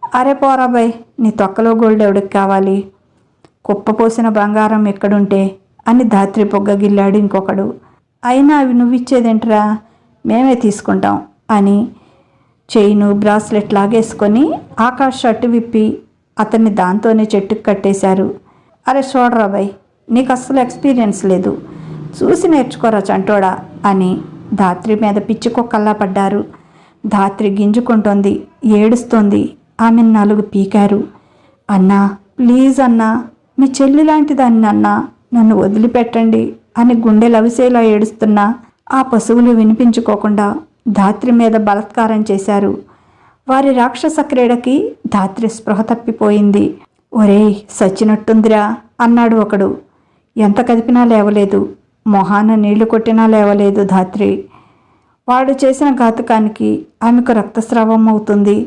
అరే పోరాబాయ్, నీ తొక్కలో గోల్డ్ ఎవడికి కావాలి? కుప్పపోసిన బంగారం ఎక్కడుంటే అని ధాత్రి పొగ్గగిల్లాడు ఇంకొకడు. అయినా అవి నువ్విచ్చేదేంట్రా, మేమే తీసుకుంటాం అని చైను బ్రాస్లెట్ లాగేసుకొని ఆకాష్ షర్టు విప్పి అతన్ని దాంతోనే చెట్టుకు కట్టేశారు. అరే చూడరా బాయ్, నీకు అస్సలు ఎక్స్పీరియన్స్ లేదు, చూసి నేర్చుకోరా చంటోడా అని ధాత్రి మీద పిచ్చి కుక్కల్లా పడ్డారు. ధాత్రి గింజుకుంటోంది, ఏడుస్తోంది. ఆమె 4 పీకారు. అన్నా ప్లీజ్ అన్నా, మీ చెల్లి లాంటిదాన్ని అన్నా, నన్ను వదిలిపెట్టండి అని గుండె లవిసేలా ఏడుస్తున్నా ఆ పశువులు వినిపించుకోకుండా ధాత్రి మీద బలాత్కారం చేశారు. వారి రాక్షస క్రీడకి ధాత్రి స్పృహ తప్పిపోయింది. ఒరేయ్ సచ్చినట్టుందిరా అన్నాడు ఒకడు. ఎంత కదిపినా లేవలేదు, మొహాన నీళ్లు కొట్టినా లేవలేదు ధాత్రి. వాడు చేసిన ఘాతుకానికి ఆమెకు రక్తస్రావం అవుతుంది.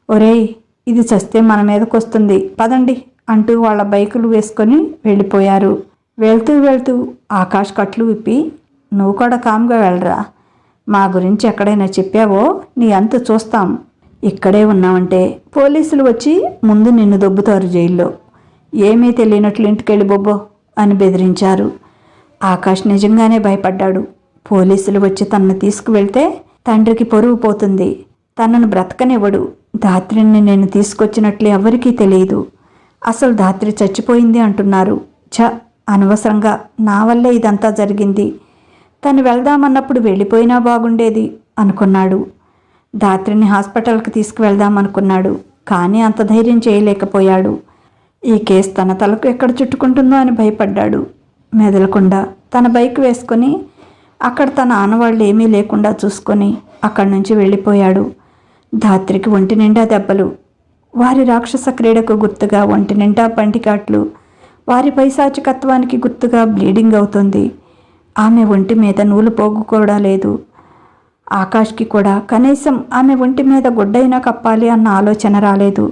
ఒరేయ్ ఇది చస్తే మన మీదకొస్తుంది, పదండి అంటూ వాళ్ళ బైకులు వేసుకొని వెళ్ళిపోయారు. వెళ్తూ వెళ్తూ ఆకాష్ కట్లు విప్పి, నువ్వు కూడా కామ్గా వెళ్ళరా, మా గురించి ఎక్కడైనా చెప్పావో నీ అంతు చూస్తాం. ఇక్కడే ఉన్నావంటే పోలీసులు వచ్చి ముందు నిన్ను దొబ్బుతారు జైల్లో, ఏమీ తెలియనట్లు ఇంటికెళ్ళి బొబ్బో అని బెదిరించారు. ఆకాష్ నిజంగానే భయపడ్డాడు. పోలీసులు వచ్చి తనను తీసుకువెళ్తే తండ్రికి పరువు పోతుంది, తనను బ్రతకనివ్వడు. ధాత్రిని నేను తీసుకొచ్చినట్లు ఎవరికీ తెలియదు. అసలు ధాత్రి చచ్చిపోయింది అంటున్నారు. అనవసరంగా నా వల్లే ఇదంతా జరిగింది. తను వెళ్దామన్నప్పుడు వెళ్ళిపోయినా బాగుండేది అనుకున్నాడు. ధాత్రిని హాస్పిటల్కి తీసుకువెళ్దామనుకున్నాడు, కానీ అంత ధైర్యం చేయలేకపోయాడు. ఈ కేసు తన తలకు ఎక్కడ చుట్టుకుంటుందో అని భయపడ్డాడు. మెదలకుండా తన బైక్ వేసుకొని అక్కడ తన ఆనవాళ్ళు ఏమీ లేకుండా చూసుకొని అక్కడి నుంచి వెళ్ళిపోయాడు. ధాత్రికి ఒంటి నిండా దెబ్బలు. వారి రాక్షస క్రీడకు గుర్తుగా ఒంటి నిండా పంటికాట్లు. వారి పైశాచికత్వానికి గుర్తుగా బ్లీడింగ్ అవుతుంది. ఆమె ఒంటి మీద నూలు పోగు కూడా లేదు. ఆకాష్కి కూడా కనీసం ఆమె ఒంటి మీద గుడ్డైనా కప్పాలి అన్న ఆలోచన రాలేదు.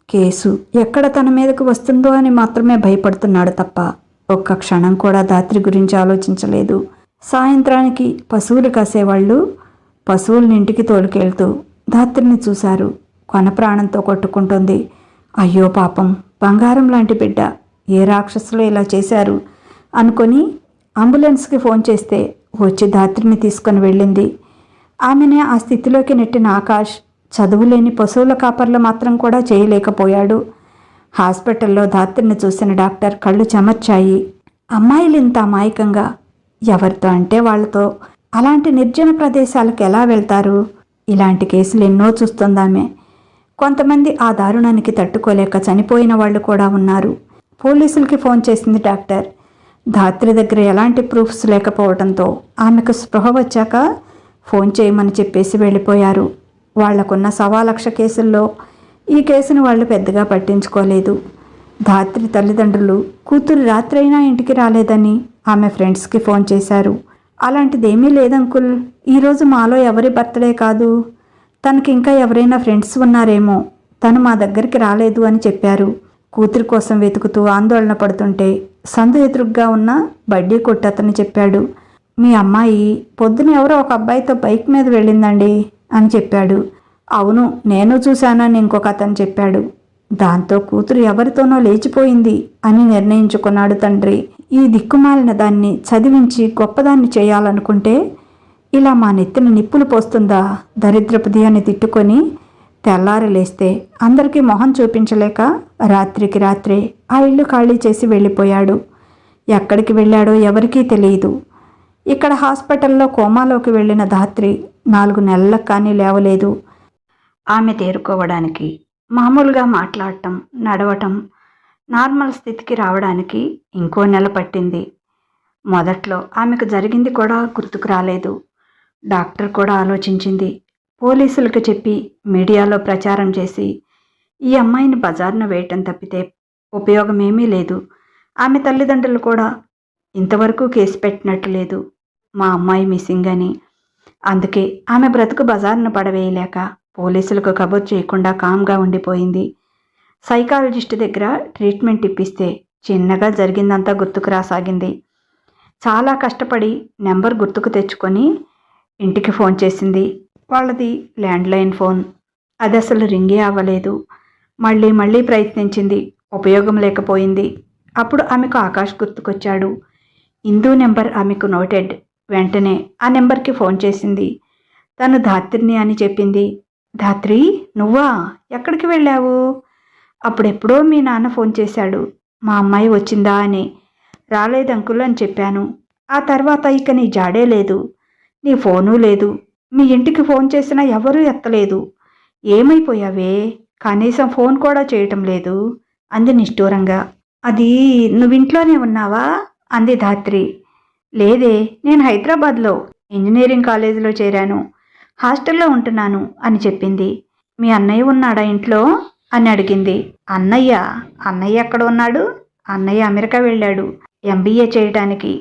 కేసు ఎక్కడ తన మీదకు వస్తుందో అని మాత్రమే భయపడుతున్నాడు తప్ప ఒక్క క్షణం కూడా ధాత్రి గురించి ఆలోచించలేదు. సాయంత్రానికి పశువులు కాసేవాళ్ళు పశువుల్ని ఇంటికి తోలుకెళ్తూ ధాత్రిని చూశారు. కొన ప్రాణంతో కొట్టుకుంటుంది. అయ్యో పాపం, బంగారం లాంటి బిడ్డ, ఏ రాక్షసులు ఇలా చేశారు అనుకొని అంబులెన్స్కి ఫోన్ చేస్తే వచ్చి ధాత్రిని తీసుకొని వెళ్ళింది. ఆమెనే ఆ స్థితిలోకి నెట్టిన ఆకాష్ చదువులేని పశువుల కాపర్లు మాత్రం కూడా చేయలేకపోయాడు. హాస్పిటల్లో ధాత్రిని చూసిన డాక్టర్ కళ్ళు చెమర్చాయి. అమ్మాయిలు ఇంత అమాయకంగా ఎవరితో అంటే వాళ్ళతో అలాంటి నిర్జన ప్రదేశాలకు ఎలా వెళ్తారు? ఇలాంటి కేసులు ఎన్నో చూస్తుందామె. కొంతమంది ఆ దారుణానికి తట్టుకోలేక చనిపోయిన వాళ్ళు కూడా ఉన్నారు. పోలీసులకి ఫోన్ చేసింది డాక్టర్. ధాత్రి దగ్గర ఎలాంటి ప్రూఫ్స్ లేకపోవడంతో ఆమెకు స్పృహ వచ్చాక ఫోన్ చేయమని చెప్పేసి వెళ్ళిపోయారు. వాళ్లకున్న 1,00,000 కేసుల్లో ఈ కేసును వాళ్ళు పెద్దగా పట్టించుకోలేదు. ధాత్రి తల్లిదండ్రులు కూతురు రాత్రైనా ఇంటికి రాలేదని ఆమె ఫ్రెండ్స్కి ఫోన్ చేశారు. అలాంటిదేమీ లేదంకుల్, ఈరోజు మాలో ఎవరి బర్త్డే కాదు, తనకి ఇంకా ఎవరైనా ఫ్రెండ్స్ ఉన్నారేమో, తను మా దగ్గరికి రాలేదు అని చెప్పారు. కూతురి కోసం వెతుకుతూ ఆందోళన పడుతుంటే సందు ఎదురుగ్గా ఉన్న బడ్డీ కొట్టు అతను చెప్పాడు. మీ అమ్మాయి పొద్దున ఎవరో ఒక అబ్బాయితో బైక్ మీద వెళ్ళిందండి అని చెప్పాడు. అవును, నేను చూశానని ఇంకొక అతను చెప్పాడు. దాంతో కూతురు ఎవరితోనో లేచిపోయింది అని నిర్ణయించుకున్నాడు తండ్రి. ఈ దిక్కుమాలిన దాన్ని చదివించి గొప్పదాన్ని చేయాలనుకుంటే ఇలా మా నెత్తిన నిప్పులు పోస్తుందా దరిద్రపది అని తిట్టుకొని తెల్లారి లేస్తే అందరికీ మొహం చూపించలేక రాత్రికి రాత్రే ఆ ఇల్లు ఖాళీ చేసి వెళ్ళిపోయాడు. ఎక్కడికి వెళ్ళాడో ఎవరికీ తెలియదు. ఇక్కడ హాస్పిటల్లో కోమాలోకి వెళ్ళిన ధాత్రి 4 నెలలకు కానీ లేవలేదు. ఆమె తేరుకోవడానికి, మామూలుగా మాట్లాడటం, నడవటం నార్మల్ స్థితికి రావడానికి ఇంకో నెల పట్టింది. మొదట్లో ఆమెకు జరిగింది కూడా గుర్తుకు రాలేదు. డాక్టర్ కూడా ఆలోచించింది. పోలీసులకు చెప్పి మీడియాలో ప్రచారం చేసి ఈ అమ్మాయిని బజార్ను వేయటం తప్పితే ఉపయోగమేమీ లేదు. ఆమె తల్లిదండ్రులు కూడా ఇంతవరకు కేసు పెట్టినట్టు లేదు మా అమ్మాయి మిస్సింగ్ అని. అందుకే ఆమె బ్రతుకు బజార్ను పడవేయలేక పోలీసులకు కబుర్ చేయకుండా కామ్గా ఉండిపోయింది. సైకాలజిస్ట్ దగ్గర ట్రీట్మెంట్ ఇప్పిస్తే చిన్నగా జరిగిందంతా గుర్తుకు రాసాగింది. చాలా కష్టపడి నెంబర్ గుర్తుకు తెచ్చుకొని ఇంటికి ఫోన్ చేసింది. వాళ్ళది ల్యాండ్లైన్ ఫోన్. అది అసలు రింగే అవ్వలేదు. మళ్ళీ ప్రయత్నించింది. ఉపయోగం లేకపోయింది. అప్పుడు ఆమెకు ఆకాష్ గుర్తుకొచ్చాడు. ఇందూ నెంబర్ ఆమెకు నోటెడ్. వెంటనే ఆ నెంబర్కి ఫోన్ చేసింది. తను ధాత్రిని అని చెప్పింది. ధాత్రి, నువ్వా? ఎక్కడికి వెళ్ళావు? అప్పుడెప్పుడో మీ నాన్న ఫోన్ చేశాడు, మా అమ్మాయి వచ్చిందా అని. రాలేదు అంకుల్ అని చెప్పాను. ఆ తర్వాత ఇక నీ జాడే లేదు, నీ ఫోను లేదు. మీ ఇంటికి ఫోన్ చేసినా ఎవరూ ఎత్తలేదు. ఏమైపోయావే? కనీసం ఫోన్ కూడా చేయటం లేదు అంది నిష్ఠూరంగా. అది నువ్వింట్లోనే ఉన్నావా అంది ధాత్రి. లేదే, నేను హైదరాబాద్లో ఇంజనీరింగ్ కాలేజీలో చేరాను, హాస్టల్లో ఉంటున్నాను అని చెప్పింది. మీ అన్నయ్య ఉన్నాడా ఇంట్లో అని అడిగింది. అన్నయ్య ఎక్కడ ఉన్నాడు? అన్నయ్య అమెరికా వెళ్ళాడు MBA చేయడానికి.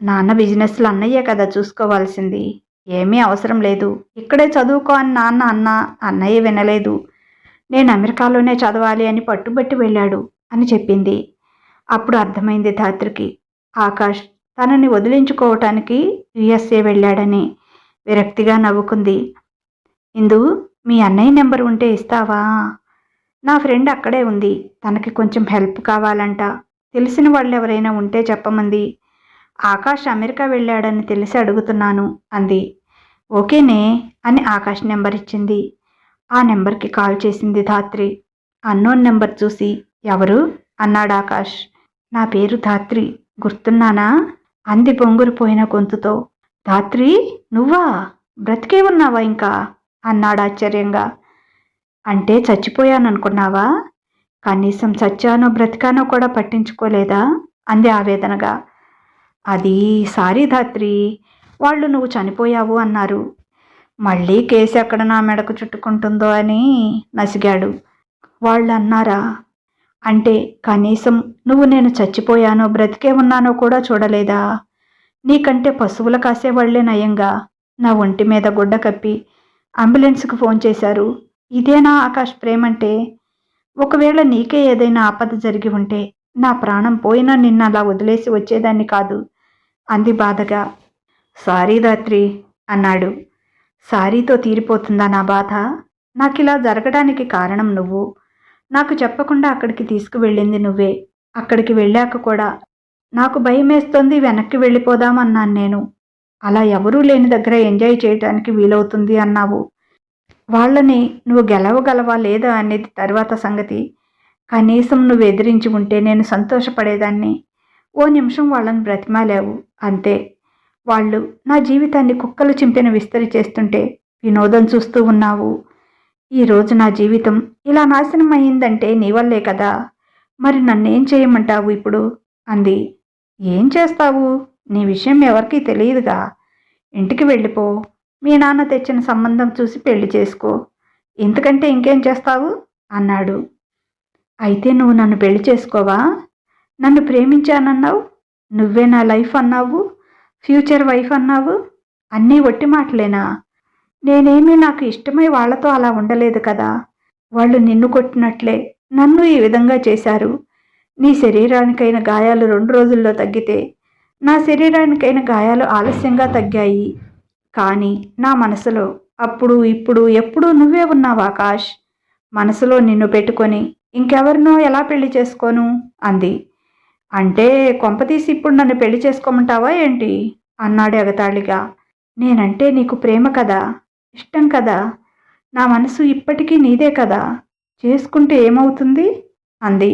నాన్న బిజినెస్లో అన్నయ్యే కదా చూసుకోవాల్సింది. ఏమీ అవసరం లేదు, ఇక్కడే చదువుకో అని నాన్న అన్నా అన్నయ్య వినలేదు. నేను అమెరికాలోనే చదవాలి అని పట్టుబట్టి వెళ్ళాడు అని చెప్పింది. అప్పుడు అర్థమైంది ధాత్రికి, ఆకాష్ తనని వదిలించుకోవటానికి USA వెళ్ళాడని. విరక్తిగా నవ్వుకుంది. ఇందు, మీ అన్నయ్య నెంబర్ ఉంటే ఇస్తావా? నా ఫ్రెండ్ అక్కడే ఉంది, తనకి కొంచెం హెల్ప్ కావాలంట. తెలిసిన వాళ్ళు ఎవరైనా ఉంటే చెప్పమంది. ఆకాష్ అమెరికా వెళ్ళాడని తెలిసి అడుగుతున్నాను అంది. ఓకేనే అని ఆకాష్ నెంబర్ ఇచ్చింది. ఆ నెంబర్కి కాల్ చేసింది ధాత్రి. అన్నోన్ నెంబర్ చూసి ఎవరు అన్నాడు ఆకాష్. నా పేరు ధాత్రి, గుర్తున్నానా అంది పొంగురుపోయిన గొంతుతో. ధాత్రి, నువ్వా? బ్రతికే ఉన్నావా ఇంకా అన్నాడు ఆశ్చర్యంగా. అంటే చచ్చిపోయాననుకున్నావా? కనీసం చచ్చానో బ్రతికానో కూడా పట్టించుకోలేదా అంది ఆవేదనగా. అది సారీ ధాత్రి, వాళ్ళు నువ్వు చనిపోయావు అన్నారు. మళ్ళీ కేసు ఎక్కడ నా మెడకు చుట్టుకుంటుందో అని నసిగాడు. వాళ్ళు అన్నారా? అంటే కనీసం నువ్వు నేను చచ్చిపోయానో బ్రతికే ఉన్నానో కూడా చూడలేదా? నీకంటే పశువుల కాసేవాళ్లే నయంగా నా ఒంటి మీద గుడ్డ కప్పి అంబులెన్స్కి ఫోన్ చేశారు. ఇదేనా ఆకాష్ ప్రేమంటే? ఒకవేళ నీకే ఏదైనా ఆపద జరిగి ఉంటే నా ప్రాణం పోయినా నిన్న అలా వదిలేసి వచ్చేదాన్ని కాదు అంది బాధగా. సారీ ధాత్రి అన్నాడు. సారీతో తీరిపోతుందా నా బాధ? నాకిలా జరగడానికి కారణం నువ్వు. నాకు చెప్పకుండా అక్కడికి తీసుకువెళ్ళింది నువ్వే. అక్కడికి వెళ్ళాక కూడా నాకు భయమేస్తోంది, వెనక్కి వెళ్ళిపోదామన్నాను నేను. అలా ఎవరూ లేని దగ్గర ఎంజాయ్ చేయడానికి వీలవుతుంది అన్నావు. వాళ్ళని నువ్వు గెలవగలవా లేదా అనేది తర్వాత సంగతి. కనీసం నువ్వు ఎదిరించి ఉంటే నేను సంతోషపడేదాన్ని. ఓ నిమిషం వాళ్ళని బ్రతిమాలేవు అంతే. వాళ్ళు నా జీవితాన్ని కుక్కలు చింపిన విస్తరి చేస్తుంటే వినోదం చూస్తూ ఉన్నావు. ఈరోజు నా జీవితం ఇలా నాశనం అయ్యిందంటే నీ వల్లే కదా. మరి నన్నేం చేయమంటావు ఇప్పుడు అంది. ఏం చేస్తావు? నీ విషయం ఎవరికీ తెలియదుగా. ఇంటికి వెళ్ళిపో, మీ నాన్న తెచ్చిన సంబంధం చూసి పెళ్లి చేసుకో. ఇంతకంటే ఇంకేం చేస్తావు అన్నాడు. అయితే నువ్వు నన్ను పెళ్లి చేసుకోవా? నన్ను ప్రేమించానన్నావు, నువ్వే నా లైఫ్ అన్నావు, ఫ్యూచర్ వైఫ్ అన్నావు. అన్నీ ఒట్టి మాటలేనా? నేనేమీ నాకు ఇష్టమై వాళ్లతో అలా ఉండలేదు కదా. వాళ్ళు నిన్ను కొట్టినట్లే నన్ను ఈ విధంగా చేశారు. నీ శరీరానికైన గాయాలు 2 రోజుల్లో తగ్గితే నా శరీరానికైన గాయాలు ఆలస్యంగా తగ్గాయి. కానీ నా మనసులో అప్పుడు ఇప్పుడు ఎప్పుడూ నువ్వే ఉన్నావు ఆకాష్. మనసులో నిన్ను పెట్టుకొని ఇంకెవరినో ఎలా పెళ్లి చేసుకోను అంది. అంటే కొంపతీసి ఇప్పుడు నన్ను పెళ్లి చేసుకోమంటావా ఏంటి అన్నాడు ఎగతాళిగా. నేనంటే నీకు ప్రేమ కదా, ఇష్టం కదా, నా మనసు ఇప్పటికీ నీదే కదా, చేసుకుంటే ఏమవుతుంది అంది.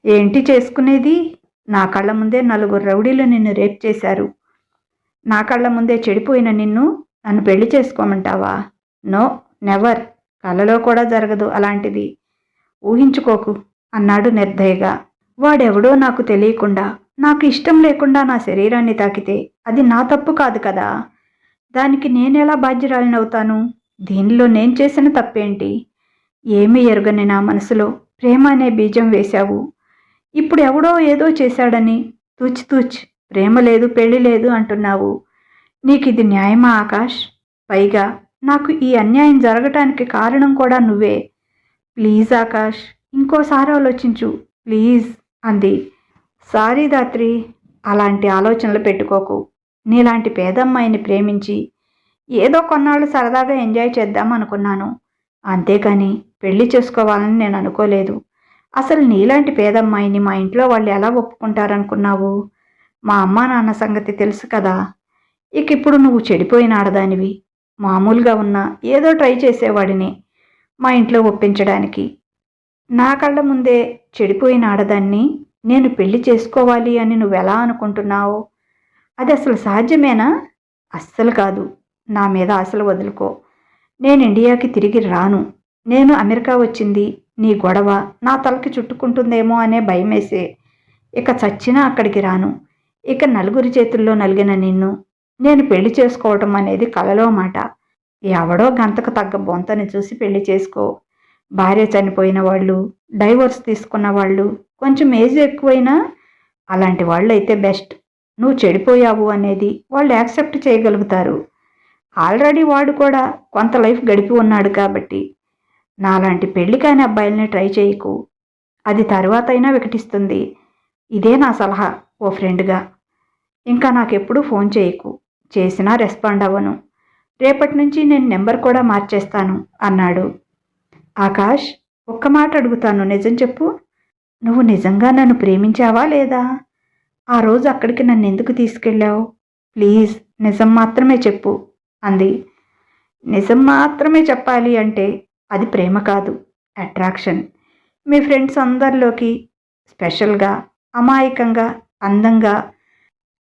ఏంటి చేసుకునేది? నా కళ్ళ ముందే 4 రౌడీలు నిన్ను రేప్ చేశారు. నా కళ్ళ ముందే చెడిపోయిన నిన్ను నన్ను పెళ్లి చేసుకోమంటావా? No, never. కలలో కూడా జరగదు అలాంటిది. ఊహించుకోకు అన్నాడు నిర్దయగా. వాడెవడో నాకు తెలియకుండా, నాకు ఇష్టం లేకుండా నా శరీరాన్ని తాకితే అది నా తప్పు కాదు కదా. దానికి నేనెలా బాధ్యురాలినవుతాను? దీనిలో నేను చేసిన తప్పేంటి? ఏమీ ఎరుగని నా మనసులో ప్రేమ అనే బీజం వేశావు. ఇప్పుడు ఎవడో ఏదో చేశాడని తూచి ప్రేమ లేదు పెళ్లి లేదు అంటున్నావు. నీకిది న్యాయమా ఆకాష్? పైగా నాకు ఈ అన్యాయం జరగటానికి కారణం కూడా నువ్వే. ప్లీజ్ ఆకాష్, ఇంకోసారి ఆలోచించు ప్లీజ్ అంది. సారీ ధాత్రి, అలాంటి ఆలోచనలు పెట్టుకోకు. నీలాంటి పేదమ్మాయిని ప్రేమించి ఏదో కొన్నాళ్ళు సరదాగా ఎంజాయ్ చేద్దాం అనుకున్నాను. అంతేకాని పెళ్లి చేసుకోవాలని నేను అనుకోలేదు. అసలు నీలాంటి పేదమ్మాయిని మా ఇంట్లో వాళ్ళు ఎలా ఒప్పుకుంటారనుకున్నావు? మా అమ్మా నాన్న సంగతి తెలుసు కదా. ఇక ఇప్పుడు నువ్వు చెడిపోయిన ఆడదానివి. మామూలుగా ఉన్నా ఏదో ట్రై చేసేవాడిని మా ఇంట్లో ఒప్పించడానికి. నా కళ్ళ ముందే చెడిపోయిన ఆడదాన్ని నేను పెళ్లి చేసుకోవాలి అని నువ్వెలా అనుకుంటున్నావు? అది అసలు సాధ్యమేనా? అస్సలు కాదు. నా మీద ఆశలు వదులుకో. నేను ఇండియాకి తిరిగి రాను. నేను అమెరికా వచ్చింది నీ గొడవ నా తలకి చుట్టుకుంటుందేమో అనే భయమేసే. ఇక చచ్చినా అక్కడికి రాను. ఇక నలుగురి చేతుల్లో నలిగిన నిన్ను నేను పెళ్లి చేసుకోవటం అనేది కలలో మాట. ఎవడో గంతకు తగ్గ బొంతని చూసి పెళ్లి చేసుకో. భార్య చనిపోయిన వాళ్ళు, డైవోర్స్ తీసుకున్న వాళ్ళు, కొంచెం ఏజ్ ఎక్కువైనా అలాంటి వాళ్ళు అయితే బెస్ట్. నువ్వు చెడిపోయావు అనేది వాళ్ళు యాక్సెప్ట్ చేయగలుగుతారు. ఆల్రెడీ వాడు కూడా కొంత లైఫ్ గడిపి ఉన్నాడు కాబట్టి. నాలాంటి పెళ్లి కాని అబ్బాయిల్ని ట్రై చేయకు. అది తర్వాత అయినా వికటిస్తుంది. ఇదే నా సలహా ఓ ఫ్రెండ్గా. ఇంకా నాకెప్పుడు ఫోన్ చేయకు. చేసినా రెస్పాండ్ అవ్వను. రేపటి నుంచి నేను నెంబర్ కూడా మార్చేస్తాను అన్నాడు. ఆకాష్, ఒక్క మాట అడుగుతాను, నిజం చెప్పు. నువ్వు నిజంగా నన్ను ప్రేమించావా లేదా? ఆ రోజు అక్కడికి నన్ను ఎందుకు తీసుకెళ్ళావు? ప్లీజ్ నిజం మాత్రమే చెప్పు అంది. నిజం మాత్రమే చెప్పాలి అంటే అది ప్రేమ కాదు, అట్రాక్షన్. మీ ఫ్రెండ్స్ అందరిలోకి స్పెషల్గా, అమాయకంగా, అందంగా,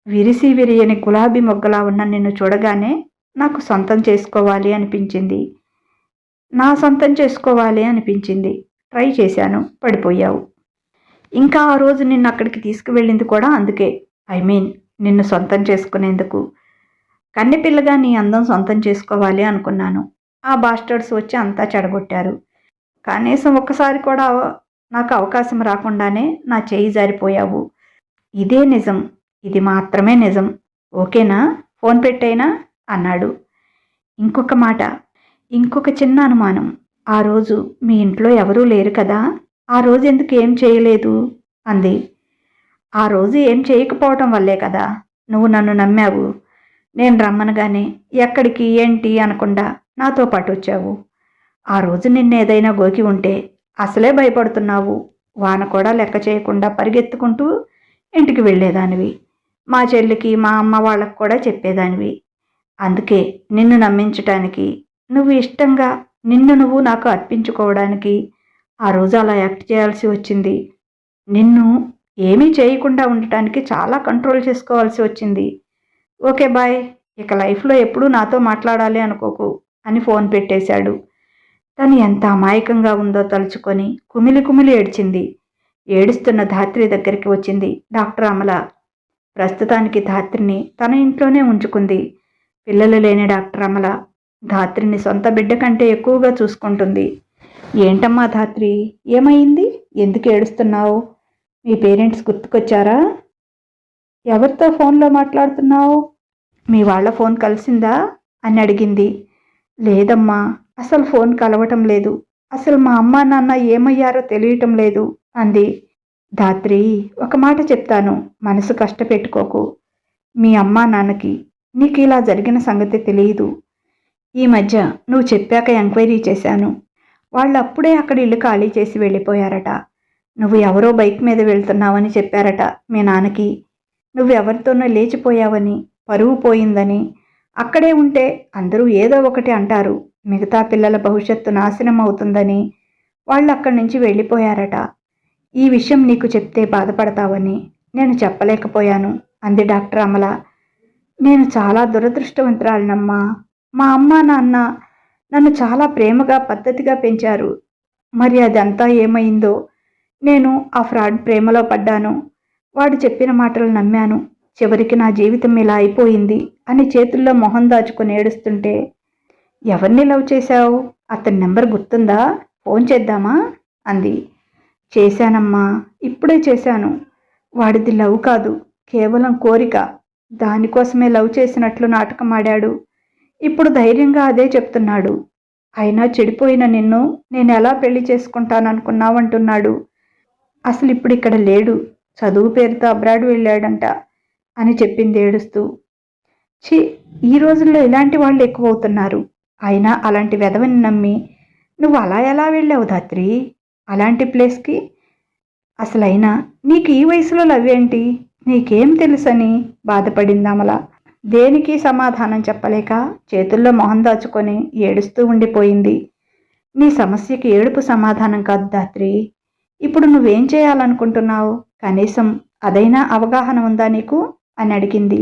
విరిసి విరియని గులాబీ మొగ్గలా ఉన్న నిన్ను చూడగానే నాకు సొంతం చేసుకోవాలి అనిపించింది. నా సొంతం చేసుకోవాలి అనిపించింది. ట్రై చేశాను, పడిపోయావు. ఇంకా ఆ రోజు నిన్ను అక్కడికి తీసుకువెళ్ళింది కూడా అందుకే. నిన్ను సొంతం చేసుకునేందుకు. కన్నెపిల్లగా నీ అందం సొంతం చేసుకోవాలి అనుకున్నాను. ఆ బాస్టర్డ్స్ వచ్చి అంతా చెడగొట్టారు. కనీసం ఒక్కసారి కూడా నాకు అవకాశం రాకుండానే నా చేయి జారిపోయావు. ఇదే నిజం, ఇది మాత్రమే నిజం. ఓకేనా? ఫోన్ పెట్టైనా అన్నాడు. ఇంకొక మాట, ఇంకొక చిన్న అనుమానం. ఆ రోజు మీ ఇంట్లో ఎవరూ లేరు కదా. ఆ రోజు ఎందుకు ఏం చేయలేదు అంది. ఆ రోజు ఏం చేయకపోవటం వల్లే కదా నువ్వు నన్ను నమ్మావు. నేను రమ్మనగానే ఎక్కడికి ఏంటి అనకుండా నాతో పాటు వచ్చావు. ఆ రోజు నిన్నేదైనా గోకి ఉంటే అసలే భయపడుతున్నావు. వాన కూడా లెక్క చేయకుండా పరిగెత్తుకుంటూ ఇంటికి వెళ్ళేదానివి. మా చెల్లికి మా అమ్మ వాళ్ళకు కూడా చెప్పేదానివి. అందుకే నిన్ను నమ్మించటానికి, నువ్వు ఇష్టంగా నిన్ను నువ్వు నాకు అర్పించుకోవడానికి ఆ రోజు అలా యాక్ట్ చేయాల్సి వచ్చింది. నిన్ను ఏమీ చేయకుండా ఉండటానికి చాలా కంట్రోల్ చేసుకోవాల్సి వచ్చింది. ఓకే బాయ్, ఇక లైఫ్లో ఎప్పుడూ నాతో మాట్లాడాలి అనుకోకు అని ఫోన్ పెట్టేశాడు. తను ఎంత అమాయకంగా ఉందో తలుచుకొని కుమిలి కుమిలి ఏడ్చింది. ఏడుస్తున్న ధాత్రి దగ్గరికి వచ్చింది డాక్టర్ అమల. ప్రస్తుతానికి ధాత్రిని తన ఇంట్లోనే ఉంచుకుంది. పిల్లలు లేని డాక్టర్ అమల ధాత్రిని సొంత బిడ్డ కంటే ఎక్కువగా చూసుకుంటుంది. ఏంటమ్మా ధాత్రి, ఏమైంది? ఎందుకు ఏడుస్తున్నావు? మీ పేరెంట్స్ గుర్తుకొచ్చారా? ఎవరితో ఫోన్లో మాట్లాడుతున్నావు? మీ వాళ్ళ ఫోన్ కలిసిందా అని అడిగింది. లేదమ్మా, అసలు ఫోన్ కలవటం లేదు. అసలు మా అమ్మా నాన్న ఏమయ్యారో తెలియటం లేదు అంది. ధాత్రి, ఒక మాట చెప్తాను, మనసు కష్టపెట్టుకోకు. మీ అమ్మా నాన్నకి నీకు ఇలా జరిగిన సంగతి తెలియదు. ఈ మధ్య నువ్వు చెప్పాక ఎంక్వైరీ చేశాను. వాళ్ళు అప్పుడే అక్కడ ఇల్లు ఖాళీ చేసి వెళ్ళిపోయారట. నువ్వు ఎవరో బైక్ మీద వెళ్తున్నావని చెప్పారట మీ నాన్నకి. నువ్వెవరితోనో లేచిపోయావని, పరువు పోయిందని, అక్కడే ఉంటే అందరూ ఏదో ఒకటి అంటారు, మిగతా పిల్లల భవిష్యత్తు నాశనం అవుతుందని వాళ్ళు అక్కడి నుంచి వెళ్ళిపోయారట. ఈ విషయం నీకు చెప్తే బాధపడతావని నేను చెప్పలేకపోయాను అంది డాక్టర్ అమల. నేను చాలా దురదృష్టవంతురాలినమ్మా. మా అమ్మ నాన్న నన్ను చాలా ప్రేమగా పద్ధతిగా పెంచారు. మరి అదంతా ఏమైందో? నేను ఆ ఫ్రాడ్ ప్రేమలో పడ్డాను. వాడు చెప్పిన మాటలు నమ్మాను. చివరికి నా జీవితం ఇలా అయిపోయింది అని చేతుల్లో మొహం దాచుకొని ఏడుస్తుంటే, ఎవరిని లవ్ చేశావు? అతని నెంబర్ గుర్తుందా? ఫోన్ చేద్దామా అంది. చేశానమ్మా, ఇప్పుడే చేశాను. వాడిది లవ్ కాదు, కేవలం కోరిక. దానికోసమే లవ్ చేసినట్లు నాటకం ఆడాడు. ఇప్పుడు ధైర్యంగా అదే చెప్తున్నాడు. అయినా చెడిపోయిన నిన్ను నేను ఎలా పెళ్లి చేసుకుంటాననుకున్నావంటున్నాడు. అసలు ఇప్పుడు ఇక్కడ లేడు, చదువు పేరుతో అబ్రాడ్ వెళ్ళాడంట అని చెప్పింది ఏడుస్తూ. ఛీ, ఈ రోజుల్లో ఇలాంటి వాళ్ళు ఎక్కువ అవుతున్నారు. అయినా అలాంటి వెధవని నమ్మి నువ్వు అలా ఎలా వెళ్ళావు ధాత్రి అలాంటి ప్లేస్కి? అసలైనా నీకు ఈ వయసులో లవ్వేంటి? నీకేం తెలుసని బాధపడింది అమల. దేనికి సమాధానం చెప్పలేక చేతుల్లో మొహం దాచుకొని ఏడుస్తూ ఉండిపోయింది. నీ సమస్యకి ఏడుపు సమాధానం కాదు ధాత్రి. ఇప్పుడు నువ్వేం చేయాలనుకుంటున్నావు? కనీసం అదైనా అవగాహన ఉందా నీకు అని అడిగింది.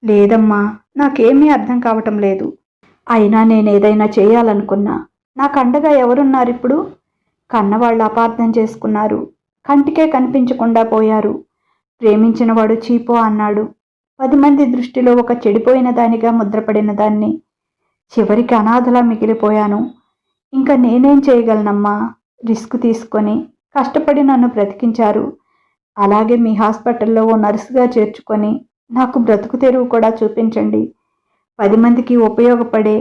లేదమ్మా, నాకేమీ అర్థం కావటం లేదు. అయినా నేనేదైనా చేయాలనుకున్నా నాకు అండగా ఎవరున్నారిప్పుడు? కన్నవాళ్ళు అపార్థం చేసుకున్నారు, కంటికే కనిపించకుండా పోయారు. ప్రేమించిన వాడు చీపో అన్నాడు. 10 మంది దృష్టిలో ఒక చెడిపోయిన దానిగా ముద్రపడిన దాన్ని. చివరికి అనాథలా మిగిలిపోయాను. ఇంకా నేనేం చేయగలనమ్మా? రిస్క్ తీసుకొని కష్టపడి నన్ను బ్రతికించారు. అలాగే మీ హాస్పిటల్లో ఓ నర్సుగా చేర్చుకొని నాకు బ్రతుకు తెరువు కూడా చూపించండి. 10 మందికి ఉపయోగపడే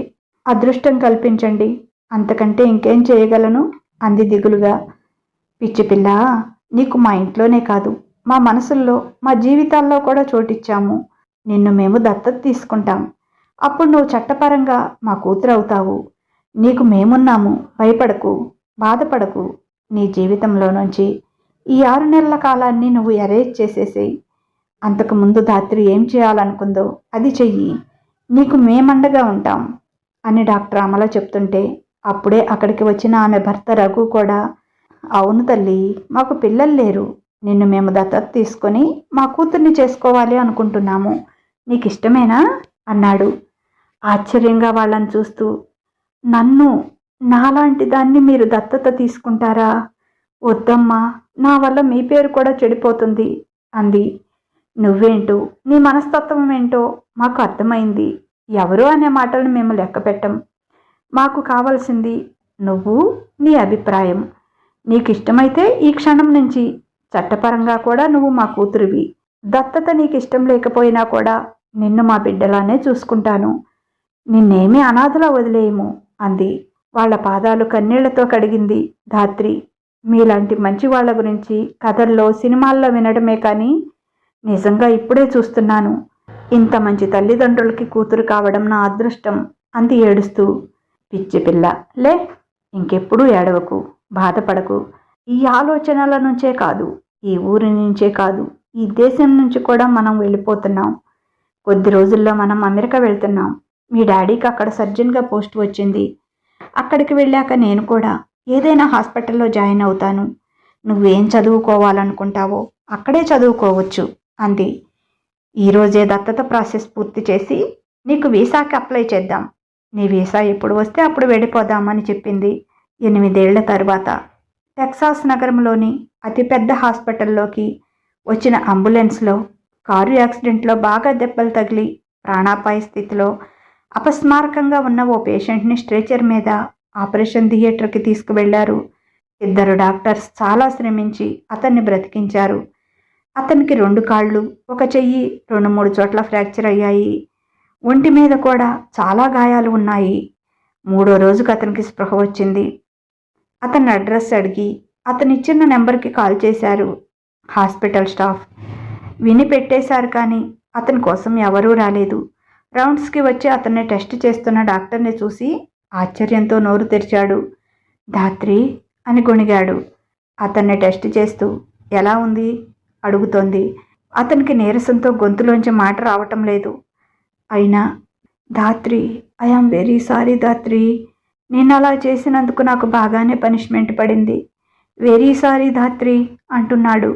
అదృష్టం కల్పించండి. అంతకంటే ఇంకేం చేయగలను అంది దిగులుగా. పిచ్చిపిల్ల, నీకు మా ఇంట్లోనే కాదు, మా మనసుల్లో, మా జీవితాల్లో కూడా చోటిచ్చాము. నిన్ను మేము దత్తత తీసుకుంటాం. అప్పుడు నువ్వు చట్టపరంగా మా కూతురు అవుతావు. నీకు మేమున్నాము, భయపడకు, బాధపడకు. నీ జీవితంలో నుంచి ఈ 6 నెలల కాలాన్ని నువ్వు ఎరేజ్ చేసేసేయి. అంతకుముందు ధాత్రి ఏం చేయాలనుకుందో అది చెయ్యి. నీకు మేమండగా ఉంటాం అని డాక్టర్ అమల చెప్తుంటే, అప్పుడే అక్కడికి వచ్చిన ఆమె భర్త రఘు కూడా, అవును తల్లి, మాకు పిల్లలు లేరు. నిన్ను మేము దత్తత తీసుకొని మా కూతుర్ని చేసుకోవాలి అనుకుంటున్నాము. నీకు ఇష్టమేనా అన్నాడు ఆశ్చర్యంగా వాళ్ళని చూస్తూ. నన్ను, నాలాంటి దాన్ని మీరు దత్తత తీసుకుంటారా? వద్దమ్మా, నా వల్ల మీ పేరు కూడా చెడిపోతుంది అంది. నువ్వేంటో, నీ మనస్తత్వం ఏంటో మాకు అర్థమైంది. ఎవరు అనే మాటలను మేము లెక్క పెట్టం. మాకు కావాల్సింది నువ్వు, నీ అభిప్రాయం. నీకు ఇష్టమైతే ఈ క్షణం నుంచి చట్టపరంగా కూడా నువ్వు మా కూతురివి. దత్తత నీకు ఇష్టం లేకపోయినా కూడా నిన్ను మా బిడ్డలానే చూసుకుంటాను. నిన్నేమీ అనాథలా వదిలేయము అంది. వాళ్ళ పాదాలు కన్నీళ్లతో కడిగింది ధాత్రి. మీలాంటి మంచి వాళ్ళ గురించి కథల్లో, సినిమాల్లో వినడమే కానీ నిజంగా ఇప్పుడే చూస్తున్నాను. ఇంత మంచి తల్లిదండ్రులకి కూతురు కావడం నా అదృష్టం అంది ఏడుస్తూ. పిచ్చి పిల్ల, లే, ఇంకెప్పుడూ ఏడవకు, బాధపడకు. ఈ ఆలోచనల నుంచే కాదు, ఈ ఊరి నుంచే కాదు, ఈ దేశం నుంచి కూడా మనం వెళ్ళిపోతున్నాం. కొద్ది రోజుల్లో మనం అమెరికా వెళ్తున్నాం. మీ డాడీకి అక్కడ సర్జన్గా పోస్ట్ వచ్చింది. అక్కడికి వెళ్ళాక నేను కూడా ఏదైనా హాస్పిటల్లో జాయిన్ అవుతాను. నువ్వేం చదువుకోవాలనుకుంటావో అక్కడే చదువుకోవచ్చు అంది. ఈరోజే దత్తత ప్రాసెస్ పూర్తి చేసి నీకు వీసాకి అప్లై చేద్దాం. నీ వీసా ఎప్పుడు వస్తే అప్పుడు వెళ్ళిపోదామని చెప్పింది. 8 ఏళ్ల తర్వాత టెక్సాస్ నగరంలోని అతిపెద్ద హాస్పిటల్లోకి వచ్చిన అంబులెన్స్లో కారు యాక్సిడెంట్లో బాగా దెబ్బలు తగిలి ప్రాణాపాయ స్థితిలో అపస్మారకంగా ఉన్న ఓ పేషెంట్ని స్ట్రెచర్ మీద ఆపరేషన్ థియేటర్కి తీసుకువెళ్లారు. 2 డాక్టర్స్ చాలా శ్రమించి అతన్ని బ్రతికించారు. అతనికి 2 కాళ్ళు, 1 చెయ్యి 2-3 చోట్ల ఫ్రాక్చర్ అయ్యాయి. ఒంటి మీద కూడా చాలా గాయాలు ఉన్నాయి. 3వ రోజుకు అతనికి స్పృహ వచ్చింది. అతని అడ్రస్ అడిగి అతనిచ్చిన నెంబర్కి కాల్ చేశారు హాస్పిటల్ స్టాఫ్. విని పెట్టేశారు కానీ అతని కోసం ఎవరూ రాలేదు. రౌండ్స్కి వచ్చి అతన్ని టెస్ట్ చేస్తున్న డాక్టర్ని చూసి ఆశ్చర్యంతో నోరు తెరిచాడు. ధాత్రి అని గొణిగాడు. అతన్ని టెస్ట్ చేస్తూ ఎలా ఉంది అడుగుతోంది. అతనికి నీరసంతో గొంతులోంచి మాట రావటం లేదు. అయినా ధాత్రి, ఐఆమ్ వెరీ సారీ ధాత్రి, నేను అలా చేసినందుకు నాకు బాగానే పనిష్మెంట్ పడింది. వెరీ సారీ ధాత్రి అంటున్నాడు.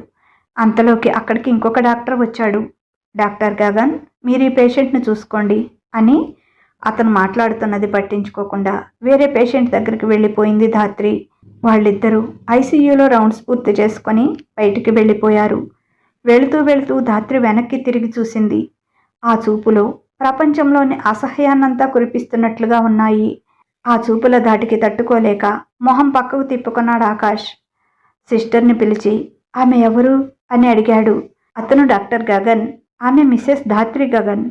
అంతలోకి అక్కడికి ఇంకొక డాక్టర్ వచ్చాడు. డాక్టర్ గగన్, మీరు ఈ పేషెంట్ని చూసుకోండి అని అతను మాట్లాడుతున్నది పట్టించుకోకుండా వేరే పేషెంట్ దగ్గరికి వెళ్ళిపోయింది ధాత్రి. వాళ్ళిద్దరూ ఐసీయూలో రౌండ్స్ పూర్తి చేసుకొని బయటికి వెళ్ళిపోయారు. వెళుతూ వెళుతూ ధాత్రి వెనక్కి తిరిగి చూసింది. ఆ చూపులో ప్రపంచంలోని అసహ్యాన్నంతా కురిపిస్తున్నట్లుగా ఉన్నాయి. ఆ చూపుల ధాటికి తట్టుకోలేక మొహం పక్కకు తిప్పుకున్నాడు ఆకాష్. సిస్టర్ని పిలిచి ఆమె ఎవరు అని అడిగాడు. అతను డాక్టర్ గగన్, ఆమె మిస్సెస్ ధాత్రి గగన్.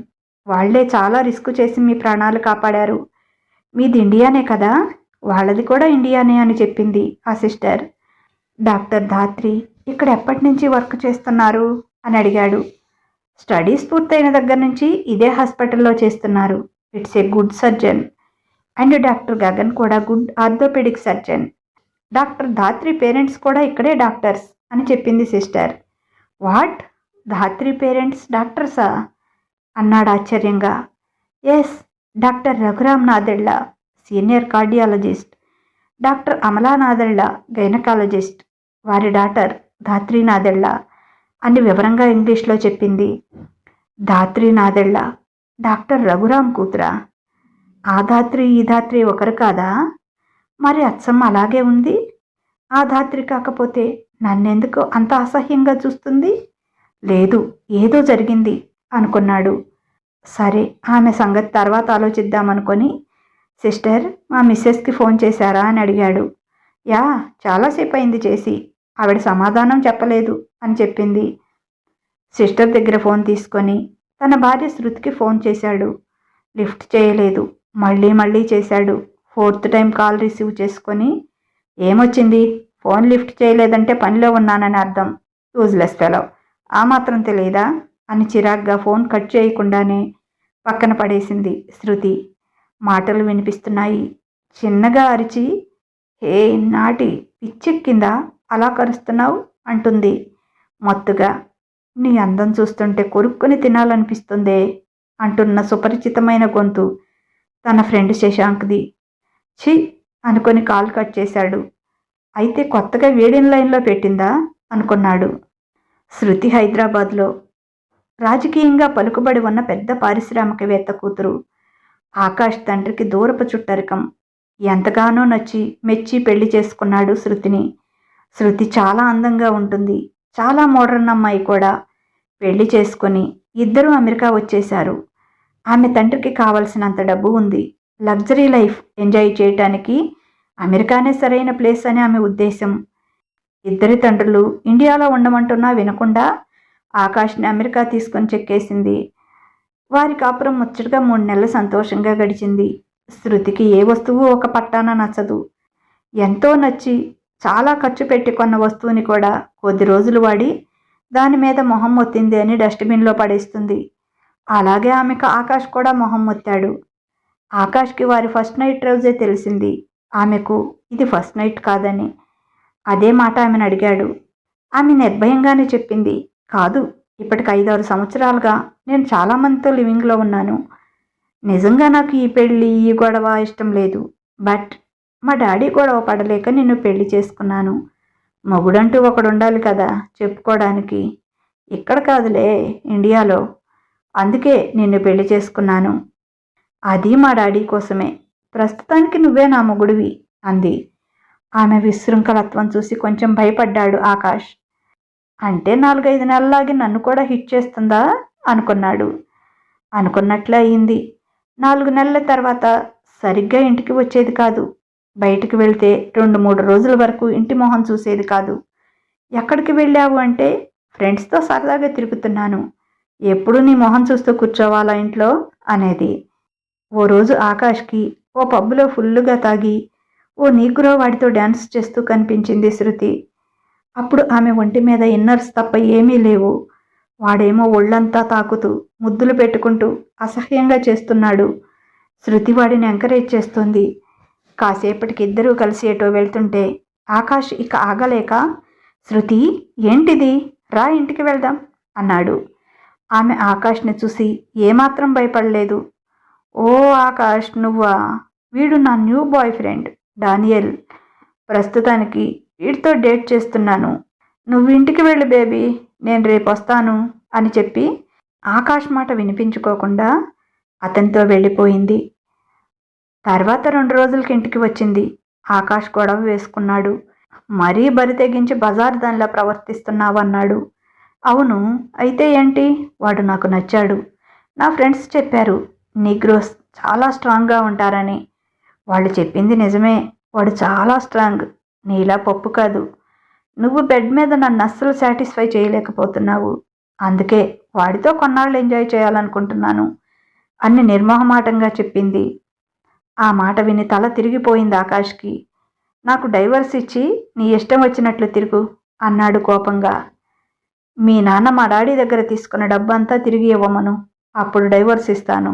వాళ్లే చాలా రిస్క్ చేసి మీ ప్రాణాలు కాపాడారు. మీది ఇండియానే కదా? వాళ్ళది కూడా ఇండియానే అని చెప్పింది ఆ సిస్టర్. డాక్టర్ ధాత్రి ఇక్కడ ఎప్పటి నుంచి వర్క్ చేస్తున్నారు అని అడిగాడు. స్టడీస్ పూర్తయిన దగ్గర నుంచి ఇదే హాస్పిటల్లో చేస్తున్నారు. It's a good surgeon. And doctor Gagan కూడా good orthopaedic surgeon. Doctor Dhatri parents కూడా ఇక్కడే డాక్టర్స్ అని చెప్పింది సిస్టర్. వాట్, ధాత్రి పేరెంట్స్ డాక్టర్సా అన్నాడు ఆశ్చర్యంగా. Yes, doctor Raghuram Nadella senior cardiologist, doctor Amala Nadella gynaecologist, వారి డాటర్ ధాత్రి నాదెళ్ళ అని వివరంగా ఇంగ్లీష్లో చెప్పింది. ధాత్రి నాదెళ్ళ డాక్టర్ రఘురామ్ కూతురా? ఆ ధాత్రి ఈ ధాత్రి ఒకరు కాదా? మరి అచ్చం అలాగే ఉంది. ఆ ధాత్రి కాకపోతే నన్నెందుకు అంత అసహ్యంగా చూస్తుంది? లేదు, ఏదో జరిగింది అనుకున్నాడు. సరే, ఆమె సంగతి తర్వాత ఆలోచిద్దామనుకొని, సిస్టర్ మా మిస్సెస్కి ఫోన్ చేశారా అని అడిగాడు. యా, చాలాసేపు అయింది చేసి, ఆవిడ సమాధానం చెప్పలేదు అని చెప్పింది. సిస్టర్ దగ్గర ఫోన్ తీసుకొని తన భార్య శృతికి ఫోన్ చేశాడు. లిఫ్ట్ చేయలేదు. మళ్ళీ మళ్ళీ చేశాడు. 4th టైం కాల్ రిసీవ్ చేసుకొని, ఏమొచ్చింది, ఫోన్ లిఫ్ట్ చేయలేదంటే పనిలో ఉన్నానని అర్థం, యూజ్లెస్ ఫెలో, ఆ మాత్రం తెలియదా అని చిరాగ్గా ఫోన్ కట్ చేయకుండానే పక్కన పడేసింది శృతి. మాటలు వినిపిస్తున్నాయి. చిన్నగా అరిచి, హే నాటి, పిచ్చెక్కిందా అలా కరుస్తున్నావు అంటుంది మత్తుగా. నీ అందం చూస్తుంటే కొరుక్కుని తినాలనిపిస్తుందే అంటున్న సుపరిచితమైన గొంతు తన ఫ్రెండ్ శశాంక్ది. ఛీ అనుకొని కాల్ కట్ చేశాడు. అయితే కొత్తగా వేడిన లైన్లో పెట్టిందా అనుకున్నాడు. శృతి హైదరాబాద్లో రాజకీయంగా పలుకుబడి ఉన్న పెద్ద పారిశ్రామికవేత్త కూతురు. ఆకాష్ తండ్రికి దూరపు చుట్టరికం. ఎంతగానో నచ్చి మెచ్చి పెళ్లి చేసుకున్నాడు శృతిని. శృతి చాలా అందంగా ఉంటుంది. చాలా మోడర్న్ అమ్మాయి కూడా. పెళ్లి చేసుకొని ఇద్దరూ అమెరికా వచ్చేశారు. ఆమె తండ్రికి కావలసినంత డబ్బు ఉంది. లగ్జరీ లైఫ్ ఎంజాయ్ చేయటానికి అమెరికానే సరైన ప్లేస్ అని ఆమె ఉద్దేశం. ఇద్దరి తండ్రులు ఇండియాలో ఉండమంటున్నా వినకుండా ఆకాష్ని అమెరికా తీసుకొని చెక్కేసింది. వారి కాపురం ముచ్చటగా 3 నెలలు సంతోషంగా గడిచింది. శృతికి ఏ వస్తువు ఒక పట్టాన నచ్చదు. ఎంతో నచ్చి చాలా ఖర్చు పెట్టి కొన్న వస్తువుని కూడా కొద్ది రోజులు వాడి దాని మీద మొహం మొత్తింది అని డస్ట్బిన్లో పడేస్తుంది. అలాగే ఆమెకు ఆకాష్ కూడా మొహం మొత్తాడు. ఆకాష్కి వారి ఫస్ట్ నైట్ రోజే తెలిసింది ఆమెకు ఇది ఫస్ట్ నైట్ కాదని. అదే మాట ఆమెను అడిగాడు. ఆమె నిర్భయంగానే చెప్పింది, కాదు, ఇప్పటికి 5-6 సంవత్సరాలుగా నేను చాలామందితో లివింగ్లో ఉన్నాను. నిజంగా నాకు ఈ పెళ్ళి ఈ గొడవ ఇష్టం లేదు. బట్ మా డాడీ గొడవ పడలేక నిన్ను పెళ్లి చేసుకున్నాను. మొగుడంటూ ఒకడు ఉండాలి కదా చెప్పుకోవడానికి. ఇక్కడ కాదులే, ఇండియాలో. అందుకే నిన్ను పెళ్లి చేసుకున్నాను. అది మా డాడీ కోసమే. ప్రస్తుతానికి నువ్వే నా మొగుడివి అంది. ఆమె విశృంఖలత్వం చూసి కొంచెం భయపడ్డాడు ఆకాష్. అంటే 4-5 నెలలాగి నన్ను కూడా హిట్ చేస్తుందా అనుకున్నాడు. అనుకున్నట్లే అయింది. 4 నెలల తర్వాత సరిగ్గా ఇంటికి వచ్చేది కాదు. బయటికి వెళ్తే 2-3 రోజుల వరకు ఇంటి మొహం చూసేది కాదు. ఎక్కడికి వెళ్ళావు అంటే, ఫ్రెండ్స్తో సరదాగా తిరుగుతున్నాను. ఎప్పుడు నీ మొహం చూస్తూ కూర్చోవాలా ఇంట్లో అనేది. ఓ రోజు ఆకాష్కి ఓ పబ్బులో ఫుల్లుగా తాగి ఓ నీగ్రో వాడితో డ్యాన్స్ చేస్తూ కనిపించింది శృతి. అప్పుడు ఆమె ఒంటి మీద ఇన్నర్స్ తప్ప ఏమీ లేవు. వాడేమో ఒళ్ళంతా తాకుతూ ముద్దులు పెట్టుకుంటూ అసహ్యంగా చేస్తున్నాడు. శృతి వాడిని ఎంకరేజ్ చేస్తుంది. కాసేపటికి ఇద్దరూ కలిసి ఎటో వెళ్తుంటే ఆకాష్ ఇక ఆగలేక, శృతి ఏంటిది, రా ఇంటికి వెళ్దాం అన్నాడు. ఆమె ఆకాష్ని చూసి ఏమాత్రం భయపడలేదు. ఓ ఆకాష్, నువ్వా? వీడు నా న్యూ బాయ్ ఫ్రెండ్ డానియల్. ప్రస్తుతానికి వీడితో డేట్ చేస్తున్నాను. నువ్వు ఇంటికి వెళ్ళు బేబీ, నేను రేపు వస్తాను అని చెప్పి ఆకాష్ మాట వినిపించుకోకుండా అతనితో వెళ్ళిపోయింది. తర్వాత 2 రోజులకి ఇంటికి వచ్చింది. ఆకాష్ గొడవ వేసుకున్నాడు. మరీ బరి తెగించి బజార్ దానిలా ప్రవర్తిస్తున్నావన్నాడు. అవును, అయితే ఏంటి? వాడు నాకు నచ్చాడు. నా ఫ్రెండ్స్ చెప్పారు నీగ్రోస్ చాలా స్ట్రాంగ్గా ఉంటారని. వాళ్ళు చెప్పింది నిజమే. వాడు చాలా స్ట్రాంగ్, నీలా పప్పు కాదు. నువ్వు బెడ్ మీద నన్ను అస్సలు సాటిస్ఫై చేయలేకపోతున్నావు. అందుకే వాడితో కొన్నాళ్ళు ఎంజాయ్ చేయాలనుకుంటున్నాను అని నిర్మోహమాటంగా చెప్పింది. ఆ మాట విని తల తిరిగిపోయింది ఆకాష్కి. నాకు డైవర్స్ ఇచ్చి నీ ఇష్టం వచ్చినట్లు తిరుగు అన్నాడు కోపంగా. మీ నాన్న మా డాడీ దగ్గర తీసుకున్న డబ్బంతా తిరిగి ఇవ్వమను, అప్పుడు డైవర్స్ ఇస్తాను.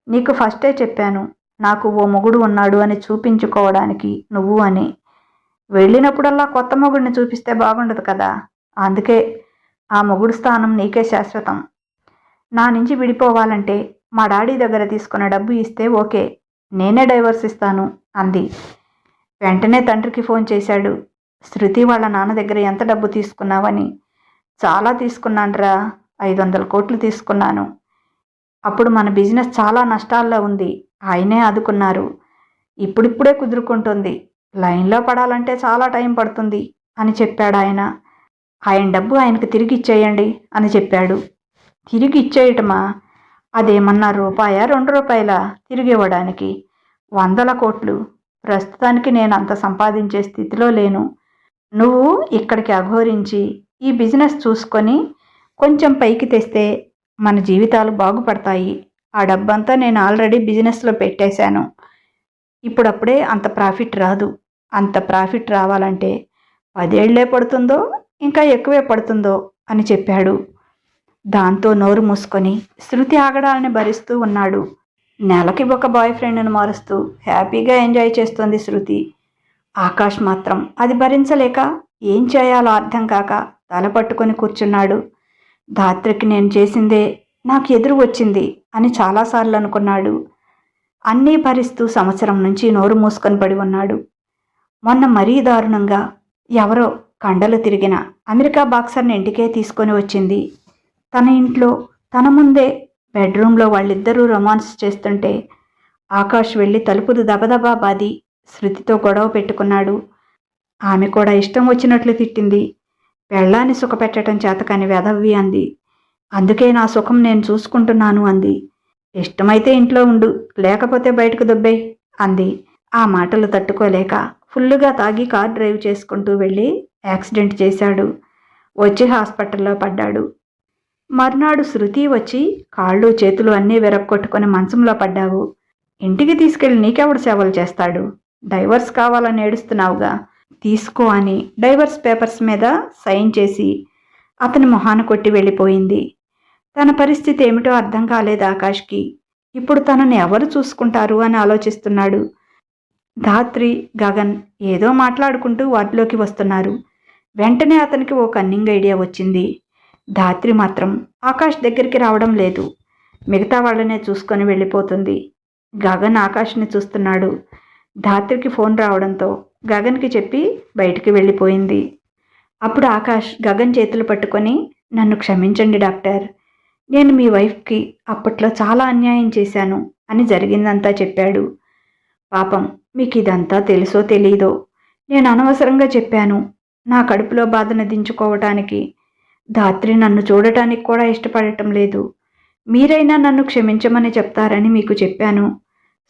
నీకు ఫస్టే చెప్పాను నాకు ఓ మొగుడు ఉన్నాడు అని చూపించుకోవడానికి నువ్వు అని. వెళ్ళినప్పుడల్లా కొత్త మొగుడిని చూపిస్తే బాగుండదు కదా. అందుకే ఆ మొగుడు స్థానం నీకే శాశ్వతం. నా నుంచి విడిపోవాలంటే మా డాడీ దగ్గర తీసుకున్న డబ్బు ఇస్తే ఓకే, నేనే డైవర్స్ ఇస్తాను అంది. వెంటనే తండ్రికి ఫోన్ చేశాడు. శృతి వాళ్ళ నాన్న దగ్గర ఎంత డబ్బు తీసుకున్నావని. చాలా తీసుకున్నానురా, 500 కోట్లు తీసుకున్నాను. అప్పుడు మన బిజినెస్ చాలా నష్టాల్లో ఉంది. ఆయనే ఆదుకున్నారు. ఇప్పుడిప్పుడే కుదురుకుంటుంది. లైన్లో పడాలంటే చాలా టైం పడుతుంది అని చెప్పాడు ఆయన. ఆయన డబ్బు ఆయనకు తిరిగి ఇచ్చేయండి అని చెప్పాడు. తిరిగి ఇచ్చేయటమా? అదేమన్నా రూపాయా 2 రూపాయలా తిరిగి ఇవ్వడానికి? 100 కోట్లు. ప్రస్తుతానికి నేను అంత సంపాదించే స్థితిలో లేను. నువ్వు ఇక్కడికి అఘోరించి ఈ బిజినెస్ చూసుకొని కొంచెం పైకి తెస్తే మన జీవితాలు బాగుపడతాయి. ఆ డబ్బంతా నేను ఆల్రెడీ బిజినెస్లో పెట్టేశాను. ఇప్పుడప్పుడే అంత ప్రాఫిట్ రాదు. అంత ప్రాఫిట్ రావాలంటే 10 ఏళ్లే పడుతుందో ఇంకా ఎక్కువే పడుతుందో అని చెప్పాడు. దాంతో నోరు మూసుకొని శృతి ఆగడాలని భరిస్తూ ఉన్నాడు. నెలకి ఒక బాయ్ ఫ్రెండ్ను మారుస్తూ హ్యాపీగా ఎంజాయ్ చేస్తోంది శృతి. ఆకాష్ మాత్రం అది భరించలేక ఏం చేయాలో అర్థం కాక తల పట్టుకొని కూర్చున్నాడు. ధాత్రికి నేను చేసిందే నాకు ఎదురు వచ్చింది అని చాలాసార్లు అనుకున్నాడు. అన్నీ భరిస్తూ సంవత్సరం నుంచి నోరు మూసుకొని పడి ఉన్నాడు. మొన్న మరీ దారుణంగా ఎవరో కండలు తిరిగిన అమెరికా బాక్సర్ని ఇంటికే తీసుకొని వచ్చింది. తన ఇంట్లో తన ముందే బెడ్రూమ్లో వాళ్ళిద్దరూ రొమాన్స్ చేస్తుంటే ఆకాష్ వెళ్ళి తలుపులు దబదబా బాది శృతితో గొడవ పెట్టుకున్నాడు. ఆమె కూడా ఇష్టం వచ్చినట్లు తిట్టింది. పెళ్ళాన్ని సుఖపెట్టడం చేతకాని వెధవ్వి అంది. అందుకే నా సుఖం నేను చూసుకుంటున్నాను అంది. ఇష్టమైతే ఇంట్లో ఉండు, లేకపోతే బయటకు దొబ్బే అంది. ఆ మాటలు తట్టుకోలేక ఫుల్లుగా తాగి కార్ డ్రైవ్ చేసుకుంటూ వెళ్ళి యాక్సిడెంట్ చేశాడు. వచ్చి హాస్పిటల్లో పడ్డాడు. మర్నాడు శృతి వచ్చి కాళ్ళు చేతులు అన్నీ విరక్కొట్టుకొని మంచంలో పడ్డావు. ఇంటికి తీసుకెళ్ళి నీకెవడు సేవలు చేస్తాడు? డైవర్స్ కావాలని ఏడుస్తున్నావుగా, తీసుకో అని డైవర్స్ పేపర్స్ మీద సైన్ చేసి అతని మొహాన కొట్టి వెళ్ళిపోయింది. తన పరిస్థితి ఏమిటో అర్థం కాలేదు ఆకాష్కి. ఇప్పుడు తనని ఎవరు చూసుకుంటారు అని ఆలోచిస్తున్నాడు. ధాత్రి, గగన్ ఏదో మాట్లాడుకుంటూ వార్డులోకి వస్తున్నారు. వెంటనే అతనికి ఓ కన్నింగ్ ఐడియా వచ్చింది. ధాత్రి మాత్రం ఆకాష్ దగ్గరికి రావడం లేదు. మిగతా వాళ్ళనే చూసుకొని వెళ్ళిపోతుంది. గగన్ ఆకాష్ని చూస్తున్నాడు. ధాత్రికి ఫోన్ రావడంతో గగన్కి చెప్పి బయటికి వెళ్ళిపోయింది. అప్పుడు ఆకాష్ గగన్ చేతులు పట్టుకొని, నన్ను క్షమించండి డాక్టర్, నేను మీ వైఫ్కి అప్పట్లో చాలా అన్యాయం చేశాను అని జరిగిందంతా చెప్పాడు. పాపం మీకు ఇదంతా తెలుసో తెలీదో నేను అనవసరంగా చెప్పాను. నా కడుపులో బాధను దించుకోవటానికి. ధాత్రి నన్ను చూడటానికి కూడా ఇష్టపడటం లేదు. మీరైనా నన్ను క్షమించమని చెప్తారని మీకు చెప్పాను.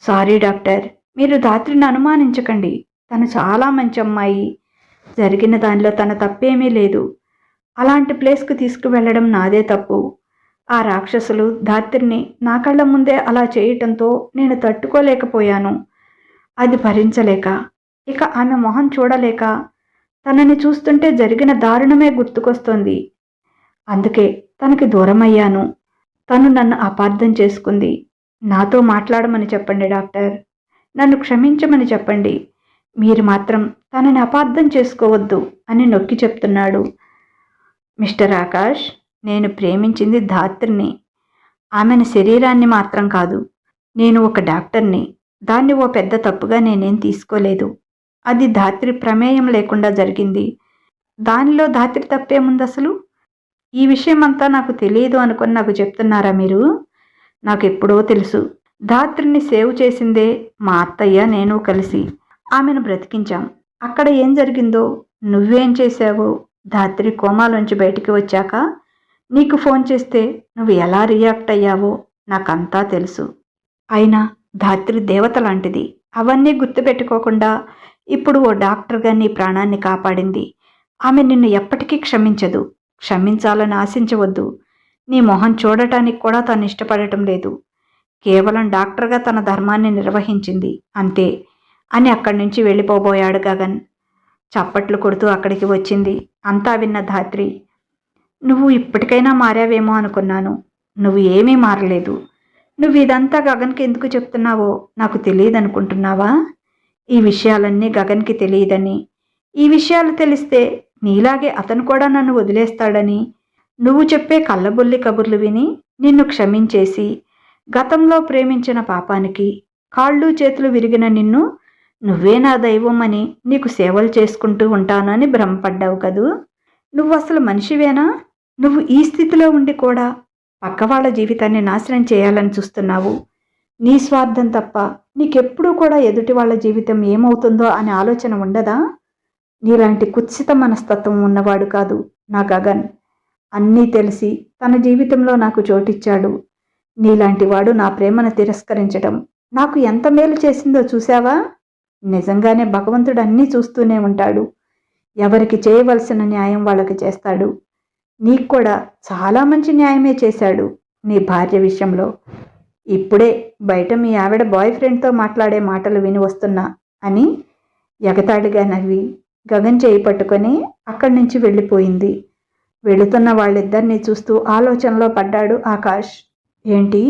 సారీ డాక్టర్, మీరు ధాత్రిని అనుమానించకండి. తను చాలా మంచి అమ్మాయి. జరిగిన దానిలో తన తప్పేమీ లేదు. అలాంటి ప్లేస్కు తీసుకువెళ్ళడం నాదే తప్పు. ఆ రాక్షసులు ధాత్రిని నా కళ్ళ ముందే అలా చేయటంతో నేను తట్టుకోలేకపోయాను. అది భరించలేక ఇక ఆమె మొహం చూడలేక తనని చూస్తుంటే జరిగిన దారుణమే గుర్తుకొస్తోంది. అందుకే తనకి దూరమయ్యాను. తను నన్ను అపార్థం చేసుకుంది. నాతో మాట్లాడమని చెప్పండి డాక్టర్. నన్ను క్షమించమని చెప్పండి. మీరు మాత్రం తనని అపార్థం చేసుకోవద్దు అని నొక్కి చెప్తున్నాడు. మిస్టర్ ఆకాష్, నేను ప్రేమించింది ధాత్రిని. ఆమెను శరీరాన్ని మాత్రం కాదు. నేను ఒక డాక్టర్ని. దాన్ని ఓ పెద్ద తప్పుగా నేనేం తీసుకోలేదు. అది ధాత్రి ప్రమేయం లేకుండా జరిగింది. దానిలో ధాత్రి తప్పేముంది అసలు? ఈ విషయం అంతా నాకు తెలియదు అనుకుని నాకు చెప్తున్నారా మీరు? నాకు ఎప్పుడో తెలుసు. ధాత్రిని సేవ్ చేసిందే మా అత్తయ్య నేను కలిసి. ఆమెను బ్రతికించాం. అక్కడ ఏం జరిగిందో, నువ్వేం చేశావో, ధాత్రి కోమాలోంచి బయటికి వచ్చాక నీకు ఫోన్ చేస్తే నువ్వు ఎలా రియాక్ట్ అయ్యావో నాకంతా తెలుసు. అయినా ధాత్రి దేవత లాంటిది. అవన్నీ గుర్తుపెట్టుకోకుండా ఇప్పుడు ఓ డాక్టర్గా నీ ప్రాణాన్ని కాపాడింది. ఆమె నిన్ను ఎప్పటికీ క్షమించదు. క్షమించాలని ఆశించవద్దు. నీ మొహం చూడటానికి కూడా తను ఇష్టపడటం లేదు. కేవలం డాక్టర్గా తన ధర్మాన్ని నిర్వహించింది అంతే అని అక్కడి నుంచి వెళ్ళిపోబోయాడు గగన్. చప్పట్లు కొడుతూ అక్కడికి వచ్చింది. అంతా విన్న ధాత్రి, నువ్వు ఇప్పటికైనా మారావేమో అనుకున్నాను. నువ్వు ఏమీ మారలేదు. నువ్వు ఇదంతా గగన్కి ఎందుకు చెప్తున్నావో నాకు తెలియదనుకుంటున్నావా? ఈ విషయాలన్నీ గగన్కి తెలియదని, ఈ విషయాలు తెలిస్తే నీలాగే అతను కూడా నన్ను వదిలేస్తాడని, నువ్వు చెప్పే కళ్ళబొల్లి కబుర్లు విని నిన్ను క్షమించేసి గతంలో ప్రేమించిన పాపానికి కాళ్ళు చేతులు విరిగిన నిన్ను నువ్వే నా దైవం అని నీకు సేవలు చేసుకుంటూ ఉంటానని భ్రమపడ్డావు కదూ. నువ్వు అసలు మనిషివేనా? నువ్వు ఈ స్థితిలో ఉండి కూడా పక్క వాళ్ళ జీవితాన్ని నాశనం చేయాలని చూస్తున్నావు. నీ స్వార్థం తప్ప నీకెప్పుడూ కూడా ఎదుటి వాళ్ళ జీవితం ఏమవుతుందో అనే ఆలోచన ఉండదా? నీలాంటి కుత్సిత మనస్తత్వం ఉన్నవాడు కాదు నా గగన్. అన్నీ తెలిసి తన జీవితంలో నాకు చోటిచ్చాడు. నీలాంటి వాడు నా ప్రేమను తిరస్కరించడం నాకు ఎంత మేలు చేసిందో చూశావా? నిజంగానే భగవంతుడు అన్నీ చూస్తూనే ఉంటాడు. ఎవరికి చేయవలసిన న్యాయం వాళ్ళకి చేస్తాడు. నీకు కూడా చాలా మంచి న్యాయమే చేశాడు నీ భార్య విషయంలో. ఇప్పుడే బయట మీ ఆవిడ బాయ్ ఫ్రెండ్తో మాట్లాడే మాటలు విని వస్తున్నా అని ఎగతాళిగా నవ్వి గగన్ చేయి పట్టుకొని అక్కడి నుంచి వెళ్ళిపోయింది. వెళుతున్న వాళ్ళిద్దరినీ చూస్తూ ఆలోచనలో పడ్డాడు ఆకాష్. ఏంటి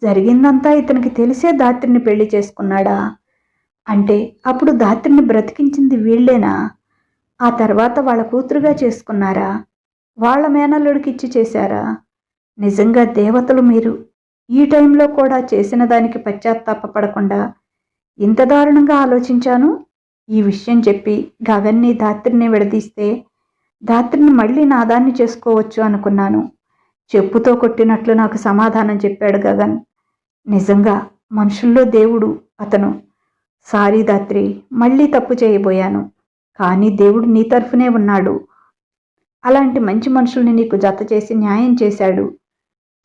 జరిగిందంతా ఇతనికి తెలిసే ధాత్రిని పెళ్లి చేసుకున్నాడా? అంటే అప్పుడు ధాత్రిని బ్రతికించింది వీళ్ళేనా? ఆ తర్వాత వాళ్ళ కూతురుగా చేసుకున్నారా? వాళ్ళ మేనల్లుడికి ఇచ్చి చేశారా? నిజంగా దేవతలు మీరు. ఈ టైంలో కూడా చేసిన దానికి పశ్చాత్తాపపడకుండా ఇంత దారుణంగా ఆలోచించాను. ఈ విషయం చెప్పి గగన్ని ధాత్రిని విడదీస్తే ధాత్రిని మళ్ళీ నాదాన్ని చేసుకోవచ్చు అనుకున్నాను. చెప్పుతో కొట్టినట్లు నాకు సమాధానం చెప్పాడు గగన్. నిజంగా మనుషుల్లో దేవుడు అతను. సారీ ధాత్రి, మళ్ళీ తప్పు చేయబోయాను. కానీ దేవుడు నీ తరఫునే ఉన్నాడు. అలాంటి మంచి మనుషుల్ని నీకు జత చేసి న్యాయం చేశాడు.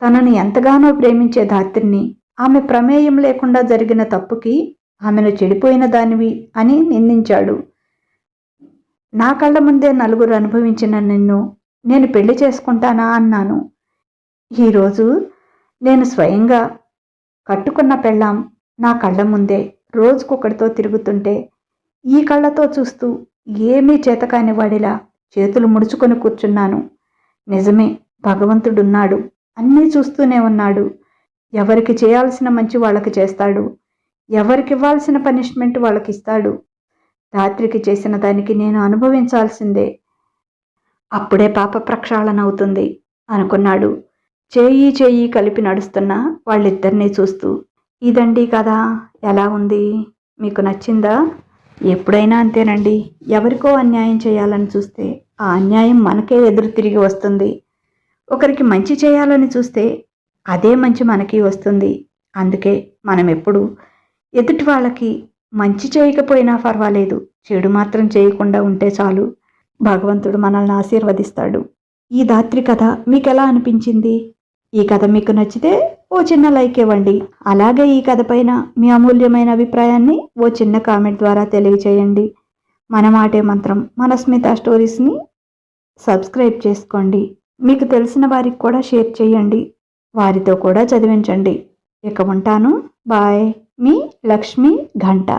తనను ఎంతగానో ప్రేమించే ధాత్రిని ఆమె ప్రమేయం లేకుండా జరిగిన తప్పుకి ఆమెను చెడిపోయిన దానివి అని నిందించాడు. నా కళ్ళ ముందే నలుగురు అనుభవించిన నిన్ను నేను పెళ్లి చేసుకుంటానా అన్నాను. ఈరోజు నేను స్వయంగా కట్టుకున్న పెళ్ళాం నా కళ్ళ ముందే రోజుకొకటితో తిరుగుతుంటే ఈ కళ్ళతో చూస్తూ ఏమీ చేతకాని వాడిలా చేతులు ముడుచుకొని కూర్చున్నాను. నిజమే, భగవంతుడున్నాడు. అన్నీ చూస్తూనే ఉన్నాడు. ఎవరికి చేయాల్సిన మంచి వాళ్ళకి చేస్తాడు. ఎవరికి ఇవ్వాల్సిన పనిష్మెంట్ వాళ్ళకి ఇస్తాడు. ధాత్రికి చేసిన దానికి నేను అనుభవించాల్సిందే. అప్పుడే పాప ప్రక్షాళన అవుతుంది అనుకున్నాడు. చేయి చేయి కలిపి నడుస్తున్న వాళ్ళిద్దరినీ చూస్తూ. ఇదండి కదా, ఎలా ఉంది? మీకు నచ్చిందా? ఎప్పుడైనా అంతేనండి. ఎవరికో అన్యాయం చేయాలని చూస్తే ఆ అన్యాయం మనకే ఎదురు తిరిగి వస్తుంది. ఒకరికి మంచి చేయాలని చూస్తే అదే మంచి మనకి వస్తుంది. అందుకే మనం ఎప్పుడు ఎదుటి వాళ్ళకి మంచి చేయకపోయినా పర్వాలేదు, చెడు మాత్రం చేయకుండా ఉంటే చాలు. భగవంతుడు మనల్ని ఆశీర్వదిస్తాడు. ఈ ధాత్రి కథ మీకు ఎలా అనిపించింది? ఈ కథ మీకు నచ్చితే ఓ చిన్న లైక్ ఇవ్వండి. అలాగే ఈ కథ పైన మీ అమూల్యమైన అభిప్రాయాన్ని ఓ చిన్న కామెంట్ ద్వారా తెలియచేయండి. మన మాటే మంత్రం మనస్మిత స్టోరీస్ని సబ్స్క్రైబ్ చేసుకోండి. మీకు తెలిసిన వారికి కూడా షేర్ చేయండి. వారితో కూడా చదివించండి. ఇక ఉంటాను. బాయ్. మీ లక్ష్మి ఘంట.